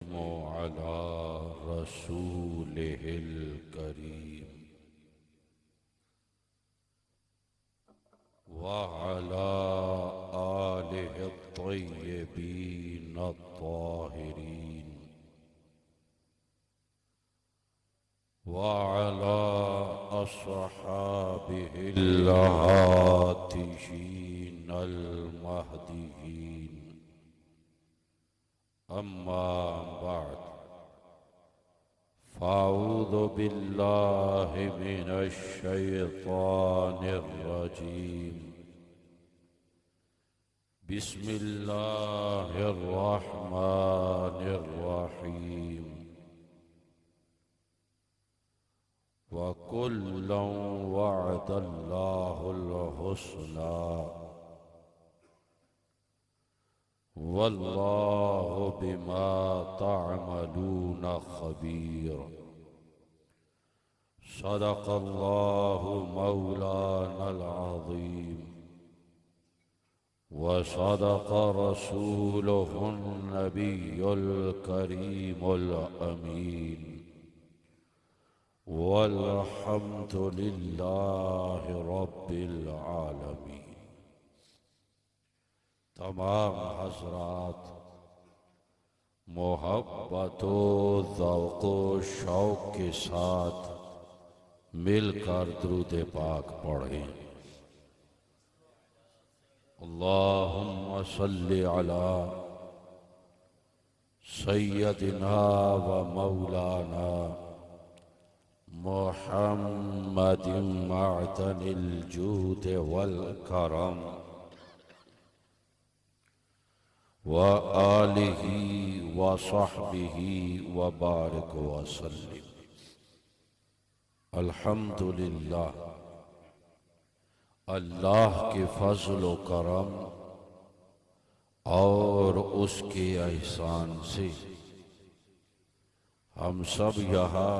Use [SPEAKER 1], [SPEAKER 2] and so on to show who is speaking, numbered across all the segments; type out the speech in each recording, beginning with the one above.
[SPEAKER 1] على رسوله الكريم وعلى آله الطيبين الطاهرين وعلى أصحابه الهاتفين المهديين. أما بعد، فأعوذ بالله من الشيطان الرجيم. بسم الله الرحمن الرحيم. وكلا وعد الله الحسنى والله بما تعملون خبير. صدق الله مولانا العظيم وصدق رسوله النبي الكريم الأمين. والحمد لله رب العالمين. تمام حضرات محبت و ذوق و شوق کے ساتھ مل کر درود پاک پڑھیں. اللہم صلی علی سیدنا و مولانا محمد معدن الجود والکرم وآلہ وصحبہ وبارک وسلم. الحمدللہ، اللہ کے فضل و کرم اور اس کے احسان سے ہم سب یہاں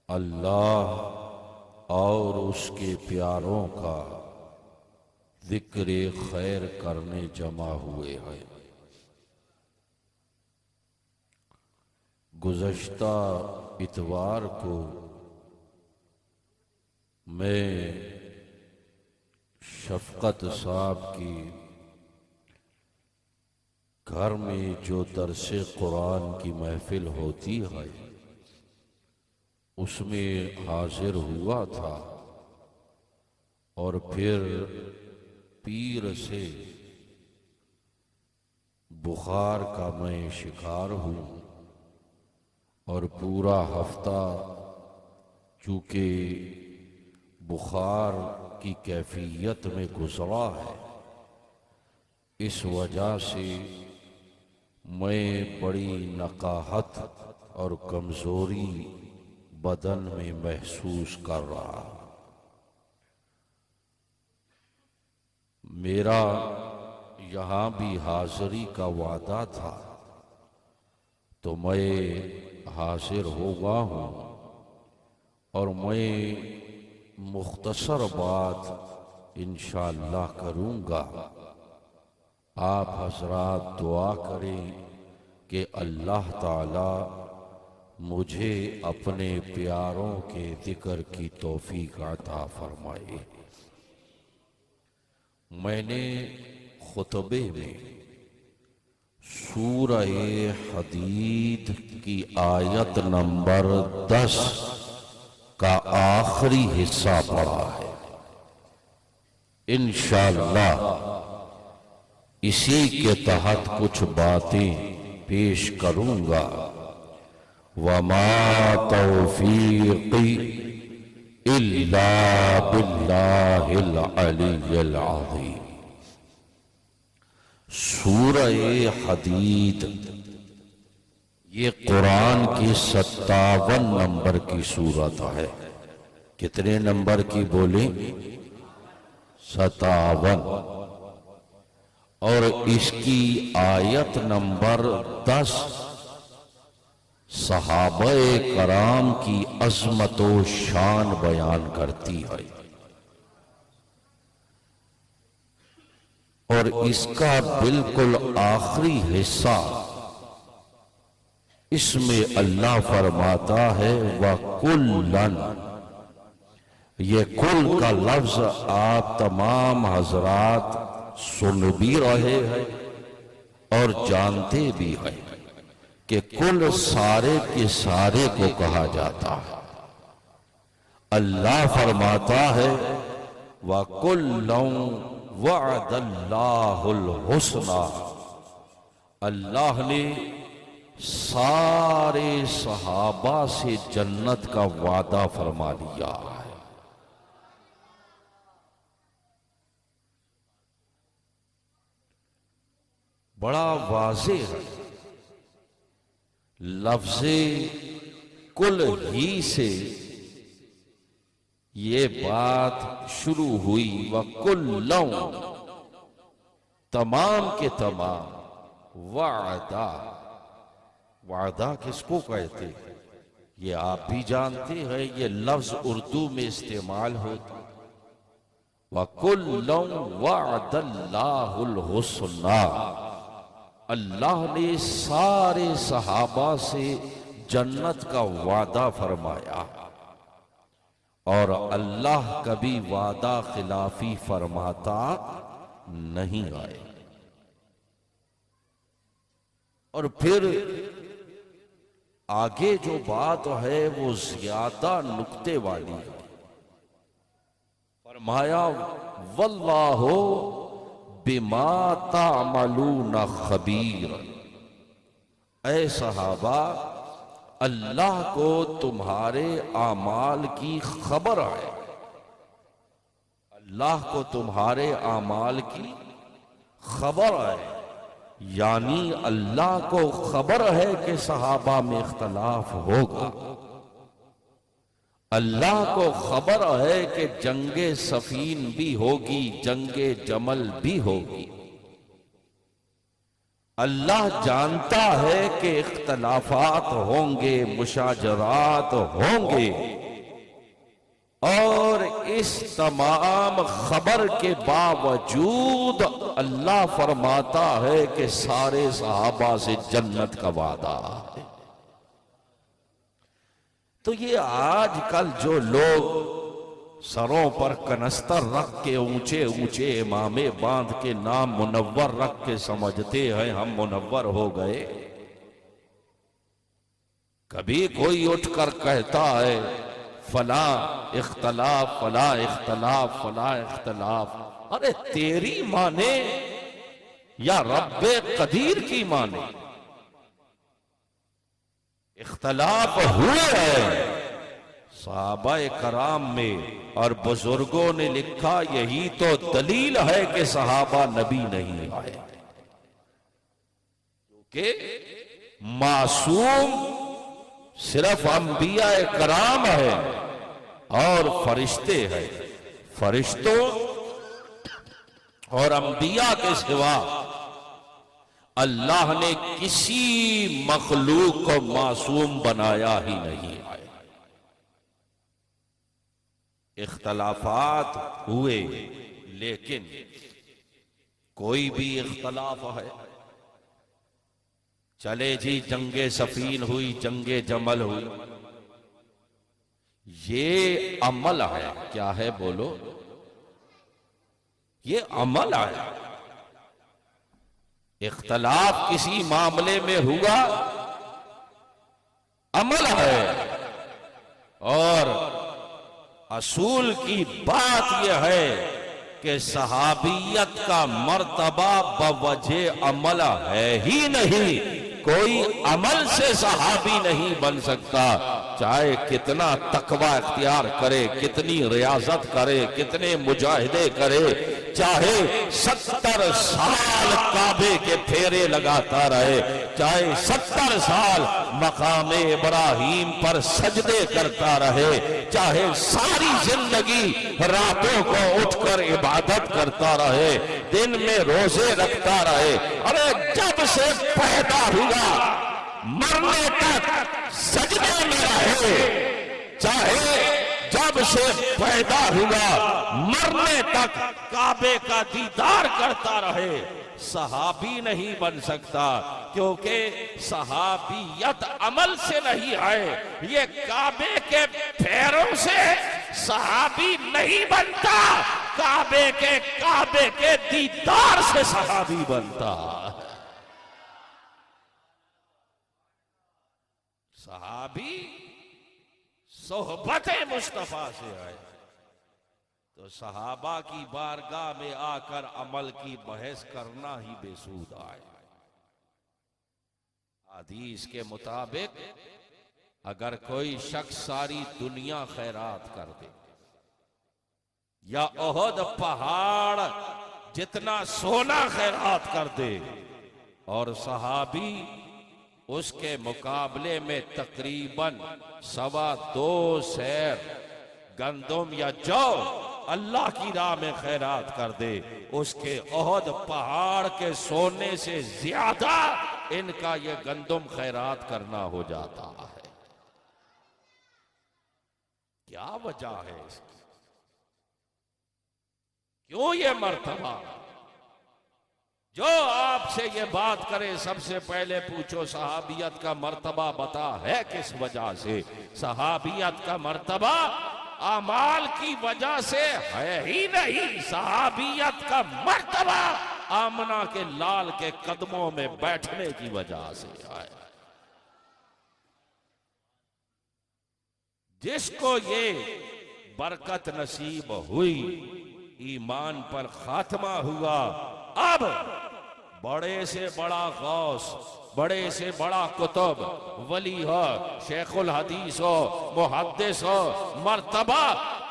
[SPEAKER 1] اللہ اور اس کے پیاروں کا ذکر خیر کرنے جمع ہوئے ہیں. گزشتہ اتوار کو میں شفقت صاحب کی گھر میں جو درس قرآن کی محفل ہوتی ہے اس میں حاضر ہوا تھا، اور پھر پیر سے بخار کا میں شکار ہوں، اور پورا ہفتہ چونکہ بخار کی کیفیت میں گزرا ہے، اس وجہ سے میں بڑی نقاہت اور کمزوری بدن میں محسوس کر رہا. میرا یہاں بھی حاضری کا وعدہ تھا تو میں حاضر ہوا ہوں، اور میں مختصر بات انشاءاللہ کروں گا. آپ حضرات دعا کریں کہ اللہ تعالی مجھے اپنے پیاروں کے ذکر کی توفیق عطا فرمائے. میں نے خطبے میں سورہ حدید کی آیت نمبر 10 کا آخری حصہ پڑھا ہے. انشاءاللہ اسی کے تحت کچھ باتیں پیش کروں گا. وَمَا تَوْفِيقِي إِلَّا بِاللَّهِ الْعَلِيِّ الْعَظِيمِ. سورہ حدید یہ قرآن کی 57 نمبر کی سورت ہے. کتنے نمبر کی بولیں؟ 57. اور اس کی آیت نمبر 10 صحابہ کرام کی عظمت و شان بیان کرتی ہے. اور اس کا بالکل آخری حصہ اس میں اللہ فرماتا ہے وَكُلًّا، یہ کل کا لفظ آپ تمام حضرات سن بھی رہے ہیں اور جانتے بھی ہیں کہ کل سارے کے سارے کو کہا جاتا ہے۔ اللہ فرماتا ہے وَكُلًّا وَعَدَ اللَّهُ الْحُسْنَى، اللہ نے سارے صحابہ سے جنت کا وعدہ فرما لیا ہے۔ بڑا واضح ہے، لفظ کل ہی سے یہ بات شروع ہوئی وَكُلًّا، تمام کے تمام، وعدہ، وعدہ کس کو کہتے ہیں یہ آپ بھی جانتے ہیں، یہ لفظ اردو میں استعمال ہوتا وَكُلًّا وَعَدَ اللَّهُ الْحُسْنَى، اللہ نے سارے صحابہ سے جنت کا وعدہ فرمایا، اور اللہ کبھی وعدہ خلافی فرماتا نہیں آئے۔ اور پھر آگے جو بات ہے وہ زیادہ نکتے والی ہے، فرمایا واللہ بما تعملون خبیر، اے صحابہ اللہ کو تمہارے اعمال کی خبر ہے، اللہ کو تمہارے اعمال کی خبر ہے، یعنی اللہ کو خبر ہے کہ صحابہ میں اختلاف ہوگا، اللہ کو خبر ہے کہ جنگ صفین بھی ہوگی، جنگ جمل بھی ہوگی، اللہ جانتا ہے کہ اختلافات ہوں گے، مشاجرات ہوں گے، اور اس تمام خبر کے باوجود اللہ فرماتا ہے کہ سارے صحابہ سے جنت کا وعدہ ہے۔ تو یہ آج کل جو لوگ سروں پر کنستر رکھ کے اونچے اونچے امامے باندھ کے نام منور رکھ کے سمجھتے ہیں ہم منور ہو گئے، کبھی کوئی اٹھ کر کہتا ہے فلاں اختلاف فلاں اختلاف فلاں اختلاف، ارے تیری مانے یا رب قدیر کی مانے؟ اختلاف ہوئے ہیں صحابہ کرام میں، اور بزرگوں نے لکھا یہی تو دلیل ہے کہ صحابہ نبی نہیں آئے، کیونکہ معصوم صرف انبیاء کرام ہیں اور فرشتے ہیں، فرشتوں اور انبیاء کے سوا اللہ نے کسی مخلوق کو معصوم بنایا ہی نہیں ہے۔ اختلافات ہوئے لیکن کوئی بھی اختلاف ہے، چلے جی جنگ صفین ہوئی، جنگ جمل ہوئی، یہ عمل ہے، کیا ہے بولو؟ یہ عمل ہے۔ اختلاف کسی معاملے میں ہوا عمل ہے، اور اصول کی بات یہ ہے کہ صحابیت کا مرتبہ بوجہ عمل ہے ہی نہیں، کوئی عمل سے صحابی نہیں بن سکتا، چاہے کتنا تقوی اختیار کرے، کتنی ریاضت کرے، کتنے مجاہدے کرے، چاہے 70 سال کعبے کے پھیرے لگاتا رہے، چاہے 70 سال مقام ابراہیم پر سجدے کرتا رہے، چاہے ساری زندگی راتوں کو اٹھ کر عبادت کرتا رہے، دن میں روزے رکھتا رہے، ارے جب سے پیدا ہوا مرنے تک سجدے میں رہے، چاہے جب سے پیدا ہوا مرنے تک کعبے کا دیدار کرتا رہے، صحابی نہیں بن سکتا، کیونکہ صحابیت عمل سے نہیں ہے، یہ کعبے کے پیروں سے صحابی نہیں بنتا، کعبے کے دیدار سے صحابی بنتا۔ صحابی صحبت مصطفیٰ سے ہے، تو صحابہ کی بارگاہ میں آ کر عمل کی بحث کرنا ہی بے سود آئے۔ حدیث کے مطابق اگر کوئی شخص ساری دنیا خیرات کر دے یا احد پہاڑ جتنا سونا خیرات کر دے، اور صحابی اس کے مقابلے میں تقریباً 2.25 سیر گندم یا جو اللہ کی راہ میں خیرات کر دے، اس کے احد پہاڑ کے سونے سے زیادہ ان کا یہ گندم خیرات کرنا ہو جاتا ہے۔ کیا وجہ ہے اس کی؟ کیوں یہ مرتبہ؟ جو آپ سے یہ بات کرے سب سے پہلے پوچھو صحابیت کا مرتبہ بتا ہے کس وجہ سے؟ صحابیت کا مرتبہ اعمال کی وجہ سے ہے ہی نہیں، صحابیت کا مرتبہ آمنہ کے لال کے قدموں میں بیٹھنے کی وجہ سے ہے۔ جس کو یہ برکت نصیب ہوئی، ایمان پر خاتمہ ہوا، اب بڑے سے بڑا غوث، بڑے سے بڑا کتب، ولی ہو، شیخ الحدیث ہو، محدث ہو، مرتبہ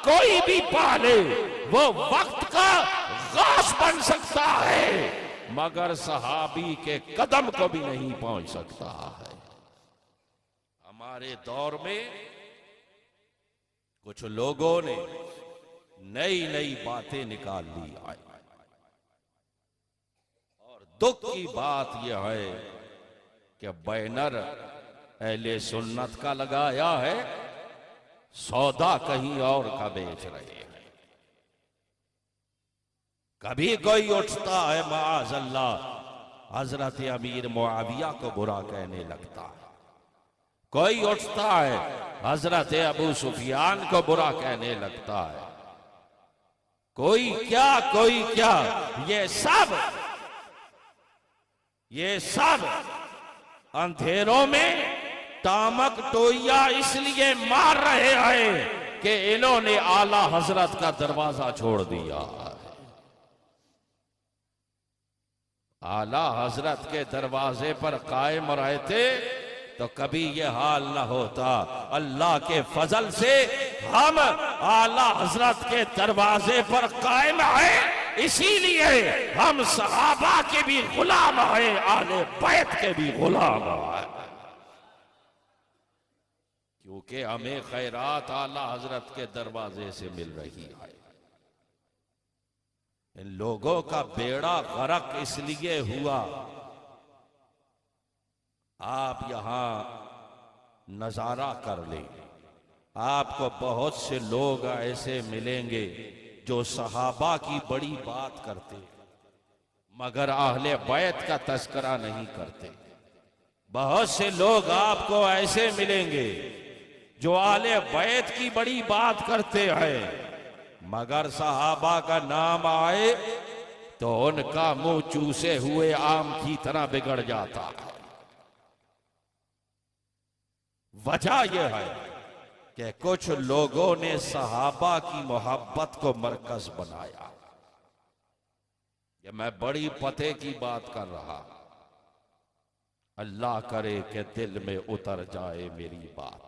[SPEAKER 1] کوئی بھی پالے، وہ وقت کا غوث بن سکتا ہے، مگر صحابی کے قدم کو بھی نہیں پہنچ سکتا ہے۔ ہمارے دور میں کچھ لوگوں نے نئی نئی باتیں نکال لی آئی، اور دکھ کی بات یہ ہے کہ بینر اہل سنت کا لگایا ہے، سودا کہیں اور کا بیچ رہے ہیں۔ کبھی کوئی اٹھتا ہے معاذ اللہ حضرت امیر معاویہ کو برا کہنے لگتا ہے، کوئی اٹھتا ہے حضرت ابو سفیان کو برا کہنے لگتا ہے، کوئی کیا، یہ سب اندھیروں میں تامک ٹوئیا اس لیے مار رہے ہیں کہ انہوں نے اعلیٰ حضرت کا دروازہ چھوڑ دیا۔ اعلیٰ حضرت کے دروازے پر قائم رہتے تو کبھی یہ حال نہ ہوتا۔ اللہ کے فضل سے ہم اعلیٰ حضرت کے دروازے پر قائم ہیں، اسی لیے ہم صحابہ کے بھی غلام ہیں، اہل بیت کے بھی غلام ہیں، کیونکہ ہمیں خیرات اعلیٰ حضرت کے دروازے سے مل رہی ہے۔ ان لوگوں کا بیڑا غرق اس لیے ہوا، آپ یہاں نظارہ کر لیں، آپ کو بہت سے لوگ ایسے ملیں گے جو صحابہ کی بڑی بات کرتے مگر اہل بیت کا تذکرہ نہیں کرتے۔ بہت سے لوگ آپ کو ایسے ملیں گے جو اہل بیت کی بڑی بات کرتے ہیں، مگر صحابہ کا نام آئے تو ان کا منہ چوسے ہوئے آم کی طرح بگڑ جاتا ہے۔ وجہ یہ ہے کہ کچھ لوگوں نے صحابہ کی محبت کو مرکز بنایا۔ یہ میں بڑی پتے کی بات کر رہا، اللہ کرے کہ دل میں اتر جائے میری بات۔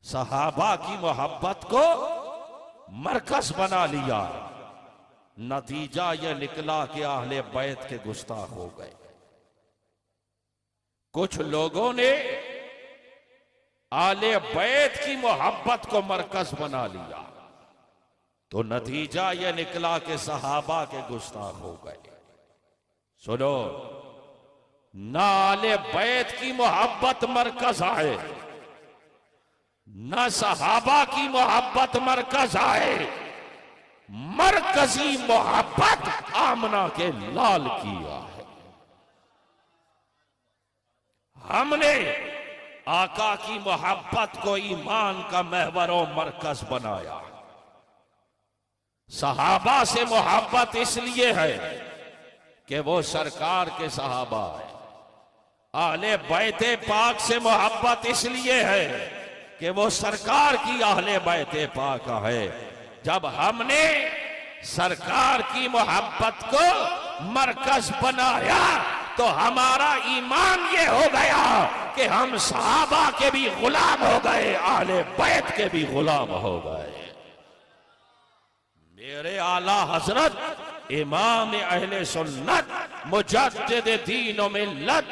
[SPEAKER 1] صحابہ کی محبت کو مرکز بنا لیا، نتیجہ یہ نکلا کہ اہل بیت کے گستاخ ہو گئے۔ کچھ لوگوں نے اہل بیت کی محبت کو مرکز بنا لیا تو نتیجہ یہ نکلا کہ صحابہ کے گستاخ ہو گئے۔ سنو، نہ اہل بیت کی محبت مرکز آئے، نہ صحابہ کی محبت مرکز آئے، مرکزی محبت آمنہ کے لال کیا ہے۔ ہم نے آقا کی محبت کو ایمان کا محور و مرکز بنایا۔ صحابہ سے محبت اس لیے ہے کہ وہ سرکار کے صحابہ ہیں۔ اہل بیت پاک سے محبت اس لیے ہے کہ وہ سرکار کی اہل بیت پاک ہے۔ جب ہم نے سرکار کی محبت کو مرکز بنایا تو ہمارا ایمان یہ ہو گیا کہ ہم صحابہ کے بھی غلام ہو گئے، اہل بیت کے بھی غلام ہو گئے۔ میرے اعلیٰ حضرت امام اہل سنت مجدد دین و ملت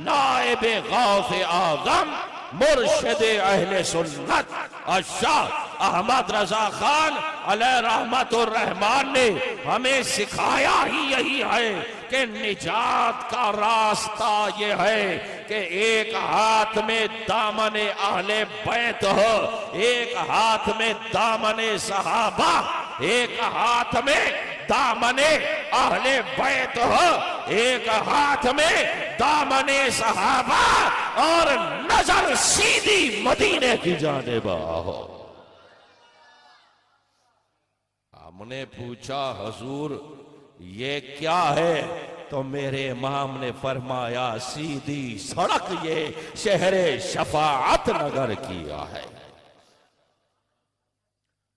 [SPEAKER 1] نائب غوث اعظم مرشد اہل سنت الشاہ احمد رضا خان علیہ رحمت الرحمن نے ہمیں سکھایا ہی یہی ہے کہ نجات کا راستہ یہ ہے کہ ایک ہاتھ میں دامن اہل بیت ہو، ایک ہاتھ میں دامن صحابہ، ایک ہاتھ میں دامن اہل بیت ہو، ایک ہاتھ میں دامن صحابہ، اور نظر سیدھی مدینے کی جانب ہو۔ ہم نے پوچھا حضور یہ کیا ہے؟ تو میرے امام نے فرمایا سیدھی سڑک یہ شہر شفاعت نگر کیا ہے۔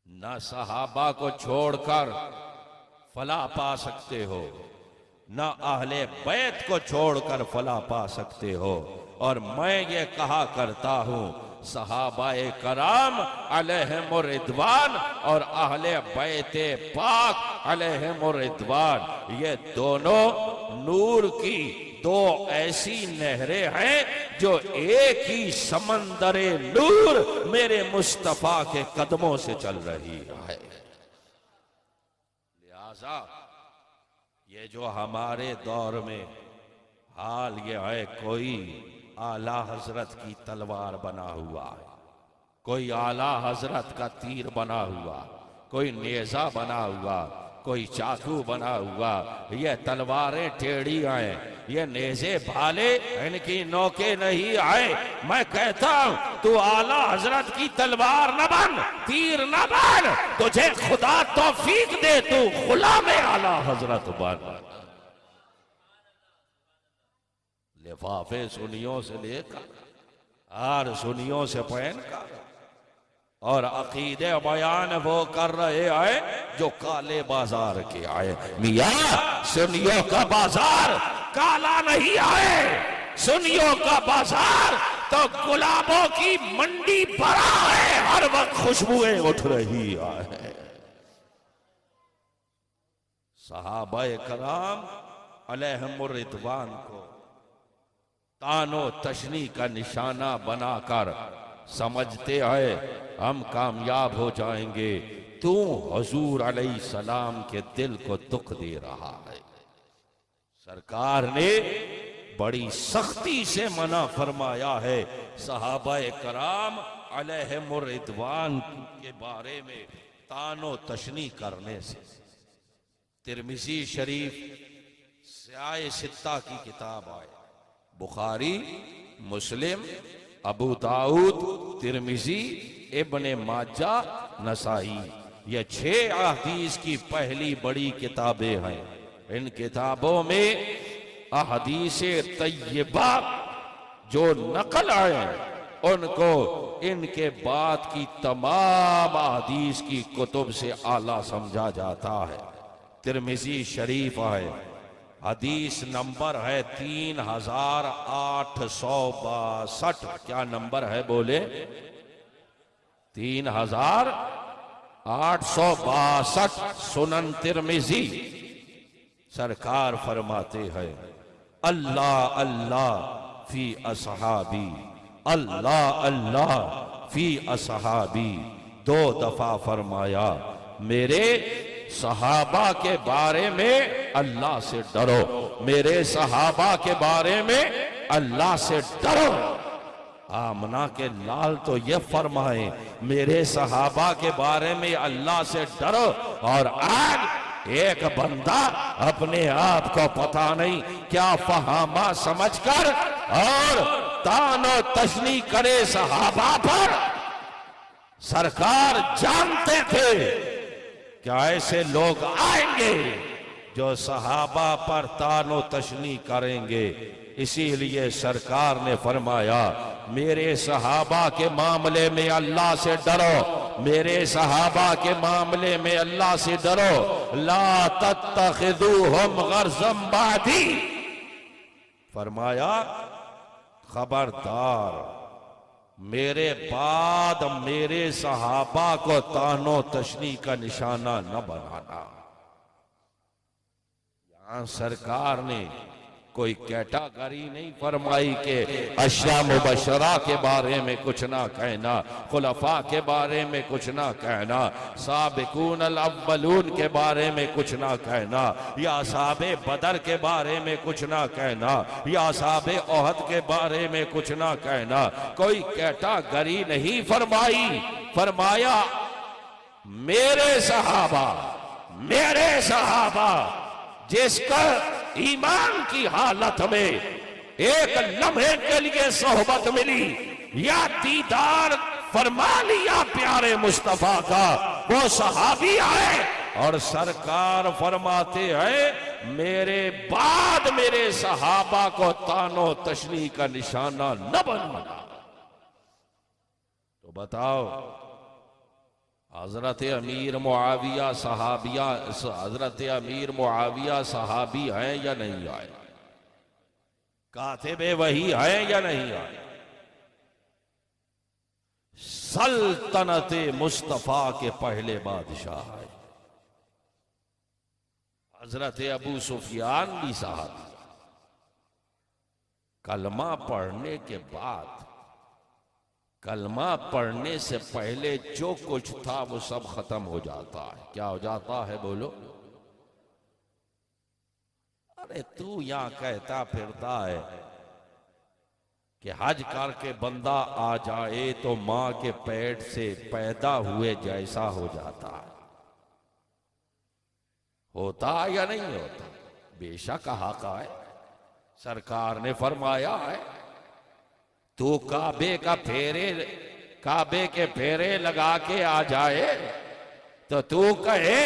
[SPEAKER 1] نہ صحابہ کو چھوڑ کر فلاح پا سکتے ہو، نہ اہل بیت کو چھوڑ کر فلاح پا سکتے ہو۔ اور میں یہ کہا کرتا ہوں صحابہ کرام علیہم الرضوان اور اہل بیت پاک علیہم الرضوان یہ دونوں نور کی دو ایسی نہریں ہیں جو ایک ہی سمندر نور میرے مصطفیٰ کے قدموں سے چل رہی ہے۔ لہذا یہ جو ہمارے دور میں حال یہ ہے، کوئی اعلیٰ حضرت کی تلوار بنا ہوا ہے، کوئی اعلیٰ حضرت کا تیر بنا ہوا، کوئی نیزہ بنا ہوا، کوئی چاقو بنا ہوا، یہ تلواریں ٹیڑھی آئیں، یہ نیزے بھالے ان کی نوکے نہیں آئے۔ میں کہتا ہوں تو اعلیٰ حضرت کی تلوار نہ بن، تیر نہ بن، تجھے خدا توفیق دے تو غلام اعلیٰ حضرت بن۔ لفافے سنیوں سے لے کر ہار سنیوں سے پہن کر اور عقیدے بیان وہ کر رہے آئے جو کالے بازار کے آئے۔ میاں سنیوں کا بازار کالا نہیں آئے، سنیوں کا بازار تو گلابوں کی منڈی بڑا ہے، ہر وقت خوشبوئیں اٹھ رہی ہے۔ صحابہ کرام علیہم الرضوان کو تان و تشنی کا نشانہ بنا کر سمجھتے ہیں ہم کامیاب ہو جائیں گے، تو حضور علیہ السلام کے دل کو دکھ دے رہا ہے۔ سرکار نے بڑی سختی سے منع فرمایا ہے صحابہ کرام علیہم الرضوان کے بارے میں تان و تشنی کرنے سے۔ ترمذی شریف سیاہ ستہ کی کتاب آئے، بخاری، مسلم، ابو داؤد، ترمذی، ابن ماجہ، نسائی، یہ 6 احادیث کی پہلی بڑی کتابیں ہیں۔ ان کتابوں میں احادیث طیبہ جو نقل آئے ان کو ان کے بعد کی تمام احادیث کی کتب سے اعلیٰ سمجھا جاتا ہے۔ ترمذی شریف ہے، حدیث نمبر ہے 3862۔ کیا نمبر ہے بولے؟ 3862۔ سنن ترمذی۔ سرکار فرماتے ہیں اللہ اللہ فی اصحابی، اللہ اللہ فی اصحابی، 2 دفعہ فرمایا میرے صحابہ کے بارے میں اللہ سے ڈرو، میرے صحابہ کے بارے میں اللہ سے ڈرو۔ آمنہ کے لال تو یہ فرمائیں میرے صحابہ کے بارے میں اللہ سے ڈرو، اور آج ایک بندہ اپنے آپ کو پتہ نہیں کیا فہامہ سمجھ کر اور تان و تشنیع کرے صحابہ پر۔ سرکار جانتے تھے کہ ایسے لوگ آئیں گے جو صحابہ پر تان و تشنیع کریں گے، اسی لیے سرکار نے فرمایا میرے صحابہ کے معاملے میں اللہ سے ڈرو، میرے صحابہ کے معاملے میں اللہ سے ڈرو، لا تتخذوہم غرضا بعدی، فرمایا خبردار میرے بعد میرے صحابہ کو طعن و تشنیع کا نشانہ نہ بنانا۔ یہاں سرکار نے کوئی کیٹاگری نہیں فرمائی کہ اشیاء مبشرہ کے بارے میں کچھ نہ کہنا، خلفاء کے بارے میں کچھ نہ کہنا، سابقون الاولون کے بارے میں کچھ نہ کہنا، یا اصحاب بدر کے بارے میں کچھ نہ کہنا، یا اصحاب احد کے بارے میں کچھ نہ کہنا، کوئی کیٹاگری نہیں فرمائی، فرمایا میرے صحابہ جس کا ایمان کی حالت میں ایک لمحے کے لیے صحبت ملی یا دیدار فرما لیا پیارے مصطفیٰ کا، وہ صحابی آئے اور سرکار فرماتے ہیں میرے بعد میرے صحابہ کو طعن و تشنیع کا نشانہ نہ بنانا۔ تو بتاؤ حضرت امیر معاویہ صحابی ہیں یا نہیں آئے؟ کاتب وحی ہیں یا نہیں آئے؟ سلطنت مصطفیٰ کے پہلے بادشاہ آئے، حضرت ابو سفیان بھی صحابی، کلمہ پڑھنے کے بعد، کلمہ پڑھنے سے پہلے جو کچھ تھا وہ سب ختم ہو جاتا ہے۔ کیا ہو جاتا ہے بولو؟ ارے تو یہاں کہتا پھرتا ہے کہ حج کر کے بندہ آ جائے تو ماں کے پیٹ سے پیدا ہوئے جیسا ہو جاتا ہے، ہوتا یا نہیں ہوتا؟ بے شک حق ہے، سرکار نے فرمایا ہے تو کعبے کے پھیرے لگا کے آ جائے تو کہے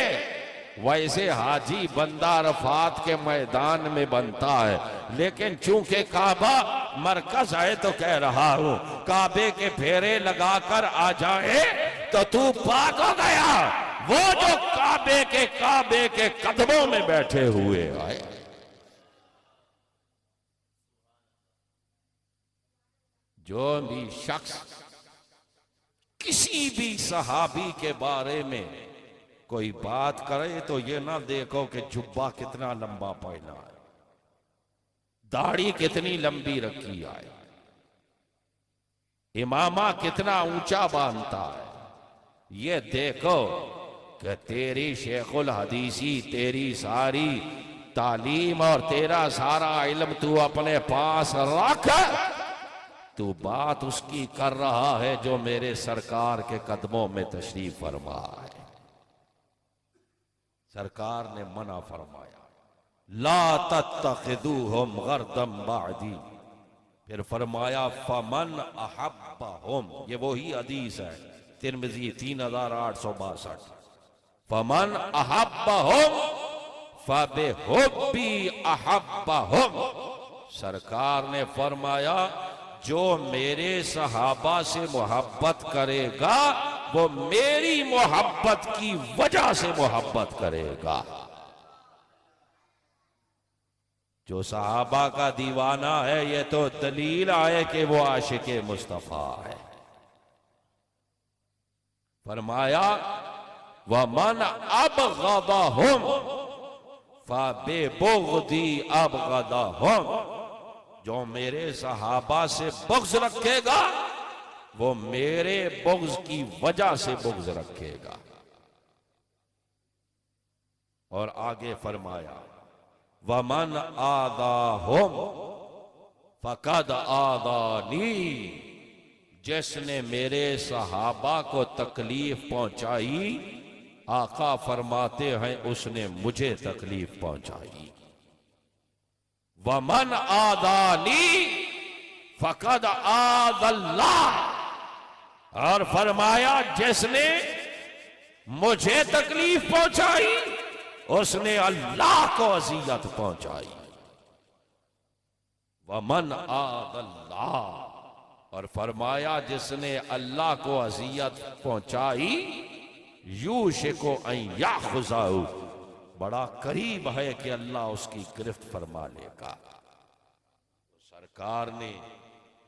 [SPEAKER 1] ویسے حاجی بندہ عرفات کے میدان میں بنتا ہے، لیکن چونکہ کعبہ مرکز ہے تو کہہ رہا ہوں کعبے کے پھیرے لگا کر آ جائے تو پاک ہو گیا، وہ جو کعبے کے قدموں میں بیٹھے ہوئے آئے۔ جو بھی شخص کسی بھی صحابی کے بارے میں کوئی بات کرے تو یہ نہ دیکھو کہ جبہ کتنا لمبا پہنا ہے، داڑھی کتنی لمبی رکھی ہے، امامہ کتنا اونچا باندھتا ہے، یہ دیکھو کہ تیری شیخ الحدیثی، تیری ساری تعلیم اور تیرا سارا علم تو اپنے پاس رکھ، تو بات اس کی کر رہا ہے جو میرے سرکار کے قدموں میں تشریف فرما ہے۔ سرکار نے منع فرمایا لا تتخذوہم غرضا بعدی، پھر فرمایا فمن احبہم، یہ وہی حدیث ہے ترمذی 3862، فمن احبہم فبحبی احبہم، سرکار نے فرمایا جو میرے صحابہ سے محبت کرے گا وہ میری محبت کی وجہ سے محبت کرے گا۔ جو صحابہ کا دیوانہ ہے یہ تو دلیل ہے کہ وہ عاشق مصطفیٰ ہے۔ فرمایا وَمَنْ أَبْغَضَهُمْ فَبِبُغْضِي أَبْغَضَهُمْ، جو میرے صحابہ سے بغض رکھے گا وہ میرے بغض کی وجہ سے بغض رکھے گا۔ اور آگے فرمایا وَمَنْ آذَاهُمْ فَقَدْ آذَانِي، جس نے میرے صحابہ کو تکلیف پہنچائی، آقا فرماتے ہیں اس نے مجھے تکلیف پہنچائی۔ وَمَنْ آذَانِي فَقَدْ آذَى اللَّهَ، اور فرمایا جس نے مجھے تکلیف پہنچائی اس نے اللہ کو اذیت پہنچائی۔ وَمَنْ آذَى اللَّهَ، اور فرمایا جس نے اللہ کو اذیت پہنچائی، یوشک ان یاخذہ، بڑا قریب ہے کہ اللہ اس کی گرفت فرما لے گا۔ سرکار نے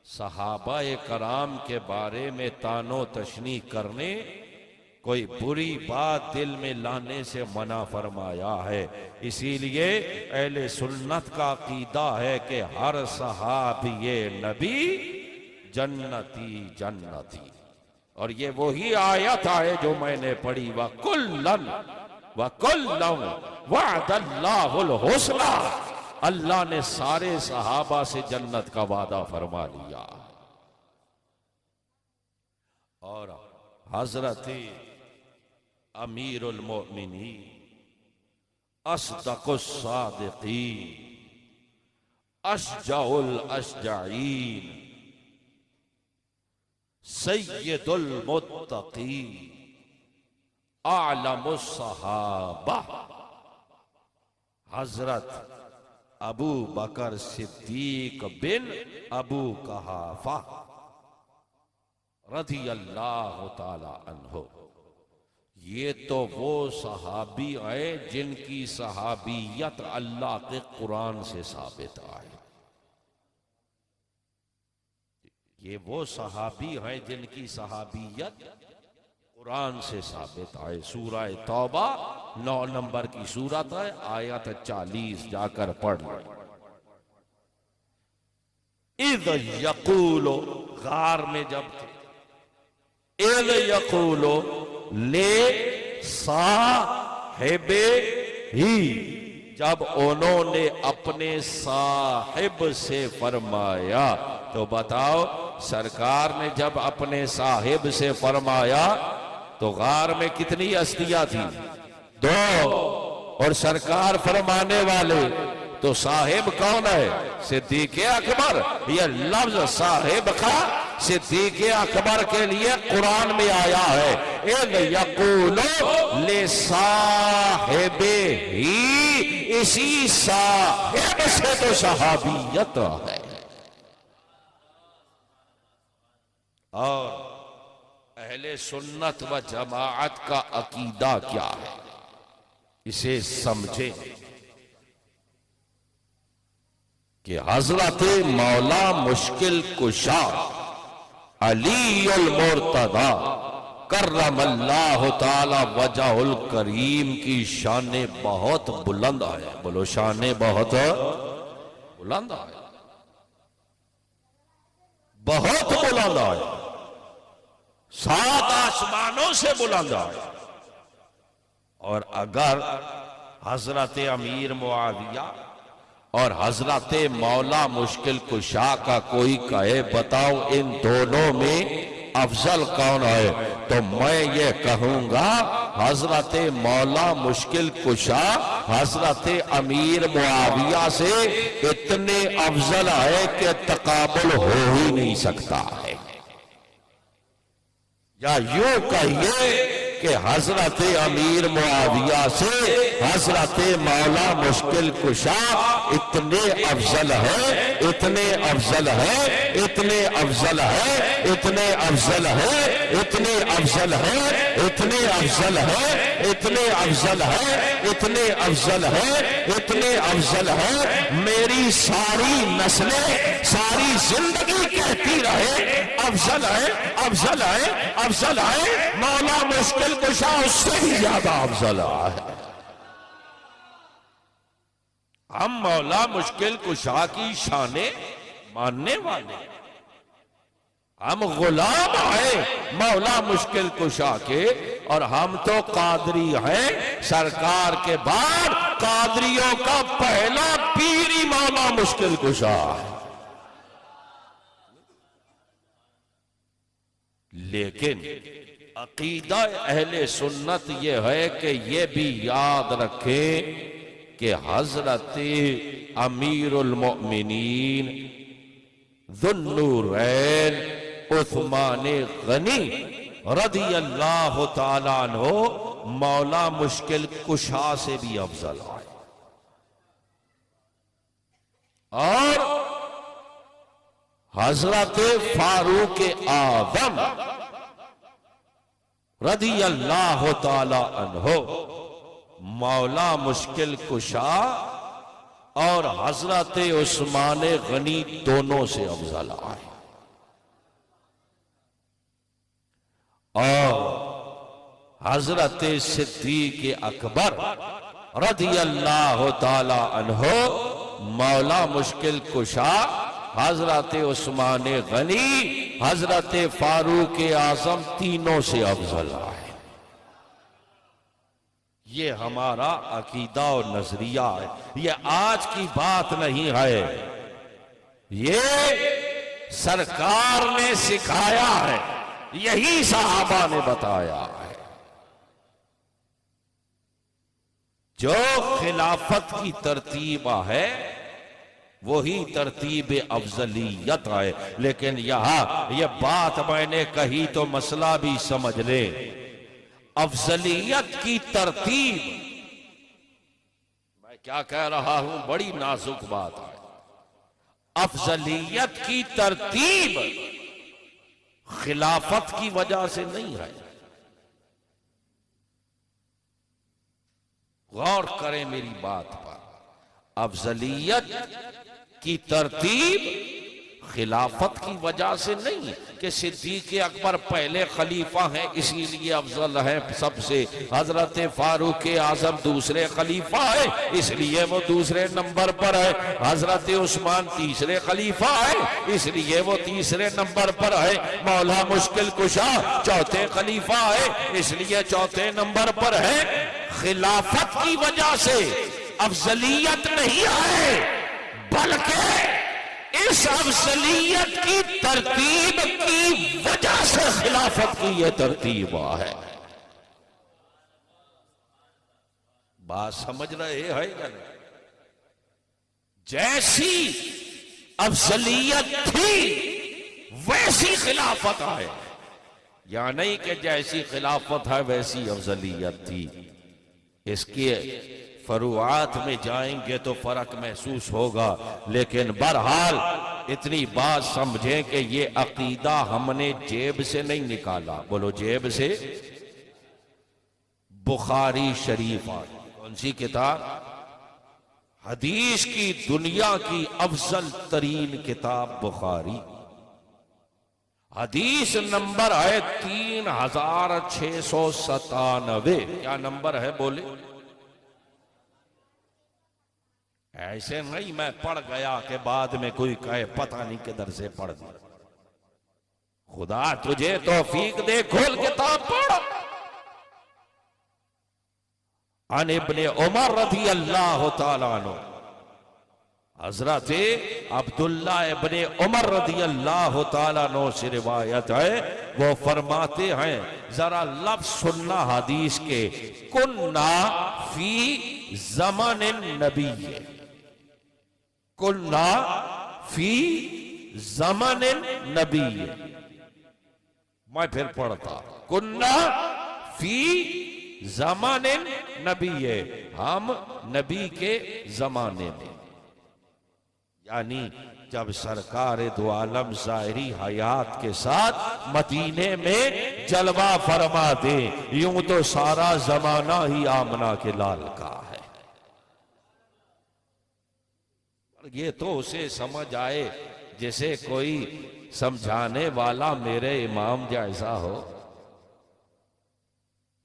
[SPEAKER 1] صحابہ کرام کے بارے میں طعن و تشنیع کرنے، کوئی بری بات دل میں لانے سے منع فرمایا ہے۔ اسی لیے اہل سنت کا عقیدہ ہے کہ ہر صحابی نبی جنتی جنتی، اور یہ وہی آیت ہے جو میں نے پڑھی، وَكُلًّا وَعَدَ اللَّهُ الْحُسْنَى، اللہ نے سارے صحابہ سے جنت کا وعدہ فرما لیا۔ اور حضرت امیر المؤمنین، اصدق الصادقین، اشجع الاشجعین، سید المتقین، اعلم الصحابہ، حضرت ابو بکر صدیق بن ابو قحافہ رضی اللہ تعالی عنہ، یہ تو وہ صحابی ہیں جن کی صحابیت اللہ کے قرآن سے ثابت آئے۔ یہ وہ صحابی ہیں جن کی صحابیت قرآن سے ثابت آئے۔ سورہ توبہ 9 نمبر کی سورت ہے، آیت 40 جا کر پڑھ لیں۔ اذ یقول، غار میں جب تھے، اذ یقول لے صاحب ہی، جب انہوں نے اپنے صاحب سے فرمایا، تو بتاؤ سرکار نے جب اپنے صاحب سے فرمایا تو غار میں کتنی ہستیاں تھیں؟ 2، اور سرکار فرمانے والے، تو صاحب کون ہے؟ صدیق اکبر۔ یہ لفظ صاحب کا صدیق اکبر کے لیے قرآن میں آیا ہے۔ اذ یقول لصاحب ہی، اسی صاحب سے تو صحابیت ہے۔ اور اہل سنت و جماعت کا عقیدہ کیا ہے، اسے سمجھیں کہ حضرت مولا مشکل کشا علی المرتضی کرم اللہ تعالی وجہ الکریم کی شان بہت بلند ہے۔ بولو شان بہت بلند ہے، بہت بلند ہے، 7 آسمانوں سے بلند ہے۔ اور اگر حضرت امیر معاویہ اور حضرت مولا مشکل کشا کا کوئی کہے بتاؤ ان دونوں میں افضل کون ہے، تو میں یہ کہوں گا حضرت مولا مشکل کشا حضرت امیر معاویہ سے اتنے افضل ہے کہ تقابل ہو ہی نہیں سکتا ہے۔ یا یوں کہیے کہ حضرت امیر معاویہ سے حضرت مولا مشکل کشا اتنے افضل ہے، اتنے افضل ہے، اتنے افضل ہے، اتنے افضل ہے، اتنے افضل ہے، اتنے افضل ہے، اتنے افضل ہے، اتنے افضل ہے، اتنے افضل ہے، میری ساری نسلیں ساری زندگی کہتی رہے افضل ہے، افضل ہے، افضل ہے، مولا مشکل کشا اس سے بھی زیادہ افضل ہے۔ ہم مولا مشکل کشا کی شانیں ماننے والے، ہم غلام ہیں مولا مشکل کشا کے، اور ہم تو قادری ہیں، سرکار کے بعد قادریوں کا پہلا پیر ہی مولا مشکل کشا ہے۔ لیکن عقیدہ اہل سنت یہ ہے کہ یہ بھی یاد رکھیں کہ حضرت امیر المؤمنین ذو النورین عثمان غنی رضی اللہ تعالیٰ عنہ مولا مشکل کشا سے بھی افضل ہے، اور حضرت فاروق اعظم رضی اللہ تعالی عنہ مولا مشکل کشا اور حضرت عثمان غنی دونوں سے افضل آئے، اور حضرت صدیق اکبر رضی اللہ تعالی عنہ مولا مشکل کشا حضرت عثمان غنی حضرت فاروق اعظم تینوں سے افضل ہے۔ یہ ہمارا عقیدہ و نظریہ ہے، یہ آج کی بات نہیں ہے، یہ سرکار نے سکھایا ہے، یہی صحابہ نے بتایا ہے۔ جو خلافت کی ترتیب ہے وہی ترتیب افضلیت ہے، لیکن یہاں یہ بات میں نے کہی تو مسئلہ بھی سمجھ لے، افضلیت کی ترتیب، میں کیا کہہ رہا ہوں، بڑی نازک بات ہے، افضلیت کی ترتیب خلافت کی وجہ سے نہیں ہے۔ غور کریں میری بات پر، افضلیت کی ترتیب خلافت کی وجہ سے نہیں کہ صدیق اکبر پہلے خلیفہ ہیں اسی لیے افضل ہیں سب سے، حضرت فاروق اعظم دوسرے خلیفہ ہیں اس لیے وہ دوسرے نمبر پر ہے، حضرت عثمان تیسرے خلیفہ ہیں اس لیے وہ تیسرے نمبر پر ہے، مولا مشکل کشا چوتھے خلیفہ ہے اس لیے چوتھے نمبر پر ہے۔ خلافت کی وجہ سے افضلیت نہیں ہے، بلکہ اس افضلیت کی ترتیب کی وجہ سے خلافت کی یہ ترتیب ہے۔ بات سمجھ رہے ہیں یا نہیں؟ جیسی افضلیت تھی ویسی خلافت ہے، یا نہیں کہ جیسی خلافت ہے ویسی افضلیت تھی۔ اس کے فروعات میں جائیں گے تو فرق محسوس ہوگا، لیکن بہرحال اتنی بات سمجھیں کہ یہ عقیدہ ہم نے جیب سے نہیں نکالا، بولو جیب سے، بخاری شریف کون سی کتاب؟ حدیث کی دنیا کی افضل ترین کتاب بخاری، حدیث نمبر ہے 3697۔ کیا نمبر ہے بولے؟ ایسے نہیں میں پڑھ گیا کہ بعد میں کوئی کہے پتہ نہیں کدھر سے پڑھ دیا، خدا تجھے توفیق دے، کھول کتاب پڑھ۔ عن ابن عمر رضی اللہ تعالیٰ عنہ، حضرت عبداللہ ابن عمر رضی اللہ تعالیٰ عنہ سے روایت ہے، وہ فرماتے ہیں، ذرا لفظ سننا حدیث کے، کننا فی زمن النبی، کننا فی زمن النبی، میں پھر پڑھتا، کننا فی زمن النبی، ہم نبی کے زمانے میں، یعنی جب سرکار دو عالم ظاہری حیات کے ساتھ مدینے میں جلوہ فرما دے، یوں تو سارا زمانہ ہی آمنہ کے لال کا ہے۔ یہ تو اسے سمجھ آئے جسے کوئی سمجھانے والا میرے امام جیسا ہو۔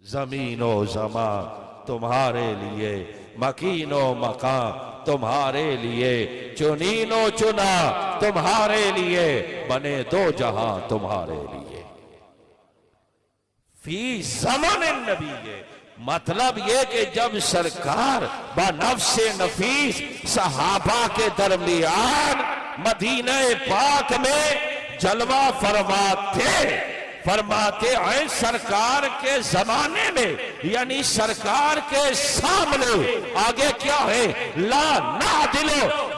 [SPEAKER 1] زمین و زمان تمہارے لیے، مکین و مکان تمہارے لیے، چنین و چنا تمہارے لیے، بنے دو جہاں تمہارے لیے۔ فی زمن النبی، مطلب یہ کہ جب سرکار بنفس نفیس صحابہ کے درمیان مدینہ پاک میں جلوہ فرما تھے، فرماتے ہیں سرکار کے زمانے میں یعنی سرکار کے سامنے آگے کیا ہے؟ لا نعدل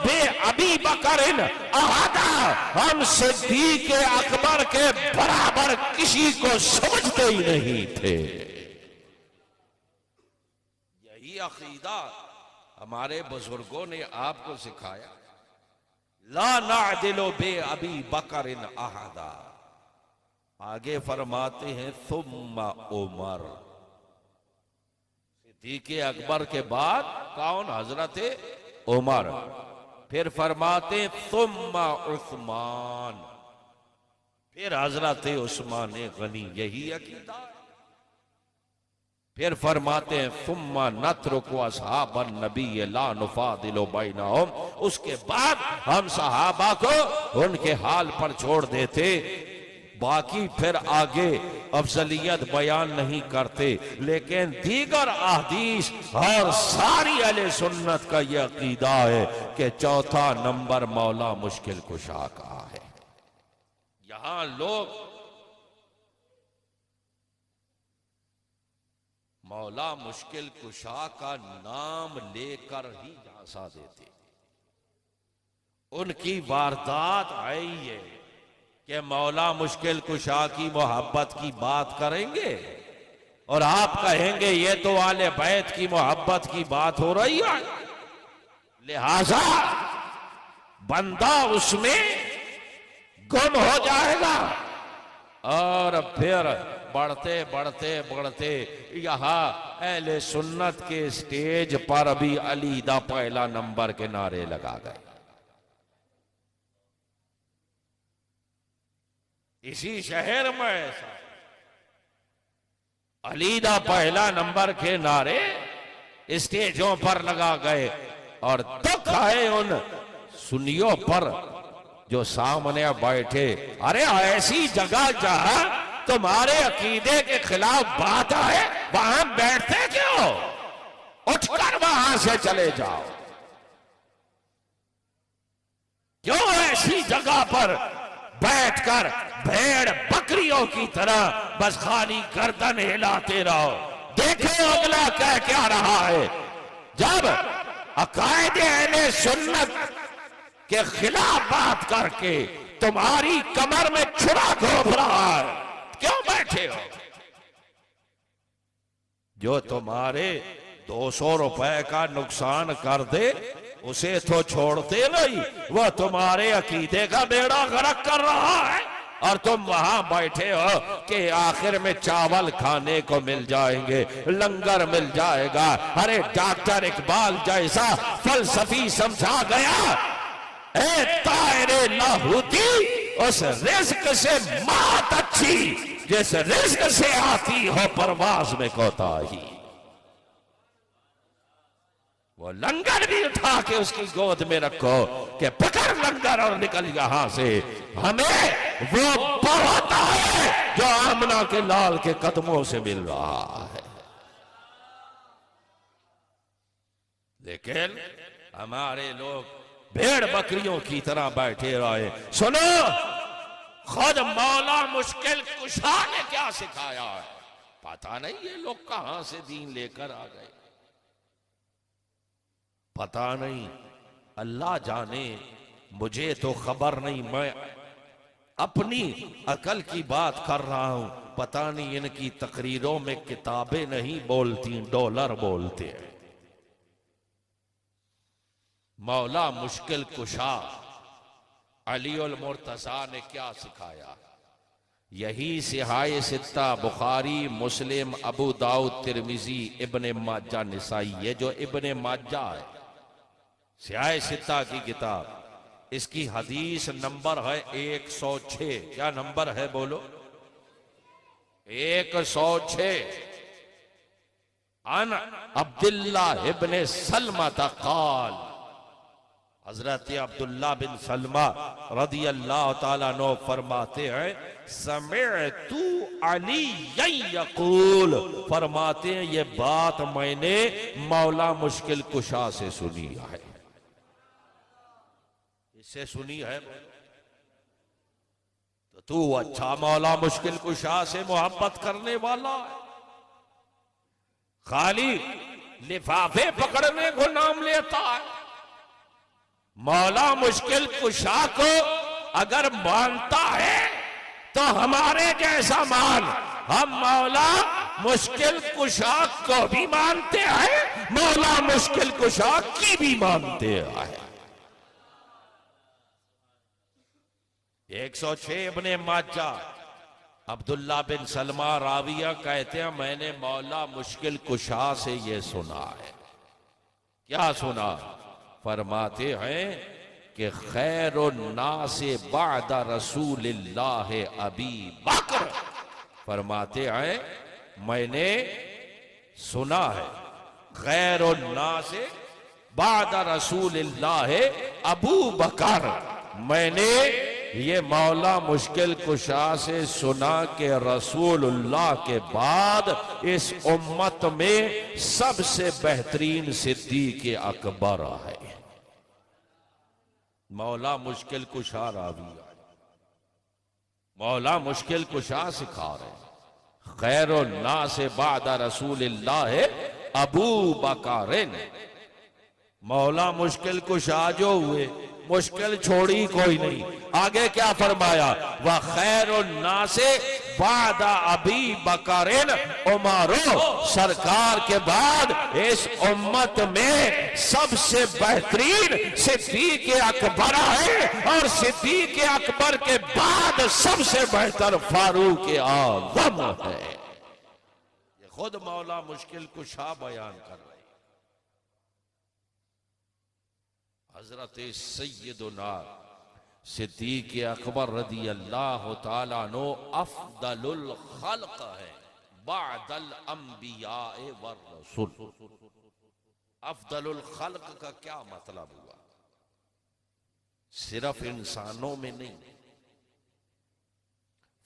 [SPEAKER 1] بے ابی بکر احدا، ہم صدیق اکبر کے برابر کسی کو سمجھتے ہی نہیں تھے۔ یہی عقیدہ ہمارے بزرگوں نے آپ کو سکھایا، لا نعدل بے ابی بکر احدا۔ آگے فرماتے ہیں ثم عمر، صدیق اکبر کے بعد کون؟ حضرت عمر۔ پھر فرماتے ہیں ثم عثمان، پھر حضرت عثمان غنی، یہی عقیدہ۔ پھر فرماتے ہیں ثم نترک اصحاب النبی لا نفاضل بینہم، اس کے بعد ہم صحابہ کو ان کے حال پر چھوڑ دیتے، باقی پھر آگے افضلیت بیان نہیں کرتے۔ لیکن دیگر احادیث اور ساری اہل سنت کا یہ عقیدہ ہے کہ چوتھا نمبر مولا مشکل کشا کا ہے۔ یہاں لوگ مولا مشکل کشا کا نام لے کر ہی جھانسا دیتے، ان کی واردات آئی ہے کہ مولا مشکل کشا کی محبت کی بات کریں گے اور آپ کہیں گے یہ تو اہل بیت کی محبت کی بات ہو رہی ہے، لہذا بندہ اس میں گم ہو جائے گا۔ اور پھر بڑھتے بڑھتے بڑھتے یہاں اہل سنت کے سٹیج پر بھی علی دا پہلا نمبر کے نعرے لگا گئے۔ اسی شہر میں ایسا علی دا پہلا نمبر کے نعرے اسٹیجوں پر لگا گئے، اور دکھ آئے ان سنیوں پر جو سامنے بیٹھے، ارے ایسی جگہ جہاں تمہارے عقیدے کے خلاف بات ہے وہاں بیٹھتے کیوں؟ اٹھ کر وہاں سے چلے جاؤ۔ کیوں ایسی جگہ پر بیٹھ کر بھیڑ بکریوں کی طرح بس خالی گردن ہلاتے رہو؟ دیکھو اگلا کہہ کیا رہا ہے۔ جب عقائد اہل سنت کے خلاف بات کر کے تمہاری کمر میں چھڑا گھونپ رہا ہے، کیوں بیٹھے ہو؟ جو تمہارے 200 روپے کا نقصان کر دے اسے تو چھوڑتے نہیں، وہ تمہارے عقیدے کا بیڑا غرق کر رہا ہے، اور تم وہاں بیٹھے ہو کہ آخر میں چاول کھانے کو مل جائیں گے، لنگر مل جائے گا۔ ارے ڈاکٹر اقبال جیسا فلسفی سمجھا گیا، اے طائر لاہوتی، اس رزق سے مات اچھی جس رزق سے آتی ہو پرواز میں کوتاہی۔ وہ لنگر بھی اٹھا کے اس کی گود میں رکھو کہ پکڑ لنگر اور نکل یہاں سے، ہمیں وہ بہت ہے جو آمنہ کے لال کے قدموں سے مل رہا ہے۔ لیکن ہمارے لوگ بھیڑ بکریوں کی طرح بیٹھے رہے۔ سنو، خود مولا مشکل کشا نے کیا سکھایا ہے، پتہ نہیں یہ لوگ کہاں سے دین لے کر آ گئے، پتہ نہیں، اللہ جانے، مجھے تو خبر نہیں، میں اپنی عقل کی بات کر رہا ہوں، پتہ نہیں ان کی تقریروں میں کتابیں نہیں بولتی، ڈالر بولتے ہیں۔ مولا مشکل کشا علی المرتضیٰ نے کیا سکھایا؟ یہی صحاح ستہ بخاری، مسلم، ابو داؤد، ترمذی، ابن ماجہ، نسائی، یہ جو ابن ماجہ ہے صحاح ستہ کی کتاب، اس کی حدیث نمبر ہے 106۔ کیا نمبر ہے بولو؟ 106۔ عن عبداللہ ابن سلمہ قال، حضرت عبداللہ بن سلمہ رضی اللہ تعالیٰ عنہ فرماتے ہیں، سمعت علی یقول، فرماتے ہیں یہ بات میں نے مولا مشکل کشا سے سنی ہے۔ اس سے سنی ہے تو تو اچھا مولا مشکل کشا سے محبت کرنے والا ہے، خالی لفافے پکڑنے کو نام لیتا ہے۔ مولا مشکل کشا کو اگر مانتا ہے تو ہمارے جیسا مان، ہم مولا مشکل کشا کو بھی مانتے ہیں، مولا مشکل کشا کی بھی مانتے ہیں۔ 106 ابن ماجہ، عبداللہ بن سلمہ راویہ کہتے ہیں میں نے مولا مشکل کشا سے یہ سنا ہے۔ کیا سنا؟ فرماتے ہیں کہ خیر الناس بعد رسول اللہ ابی بکر، فرماتے ہیں میں نے سنا ہے خیر الناس بعد رسول اللہ ابو بکر، میں نے یہ مولا مشکل کشا سے سنا کہ رسول اللہ کے بعد اس امت میں سب سے بہترین صدیق اکبر ہے۔ مولا مشکل کشا راوی ہے، مولا مشکل کشا سکھا رہے ہیں خیر الناس بعد رسول اللہ ابو بکر۔ مولا مشکل کشا جو ہوئے مشکل چھوڑی کوئی نہیں، آگے کیا فرمایا؟ وَخَيْرُ النَّاسِ بَعْدَ أَبِي بَكْرٍ عمرو، سرکار کے بعد اس امت میں سب سے بہترین صدیق اکبر ہے، اور صدیق اکبر کے بعد سب سے بہتر فاروق اعظم ہے۔ یہ خود مولا مشکل کشا بیان کر رہے ہیں۔ حضرت سیدنا صدیق اکبر رضی اللہ تعالیٰ عنہ افضل الخلق ہے بعد الانبیاء والرسل۔ افضل الخلق کا کیا مطلب ہوا؟ صرف انسانوں میں نہیں،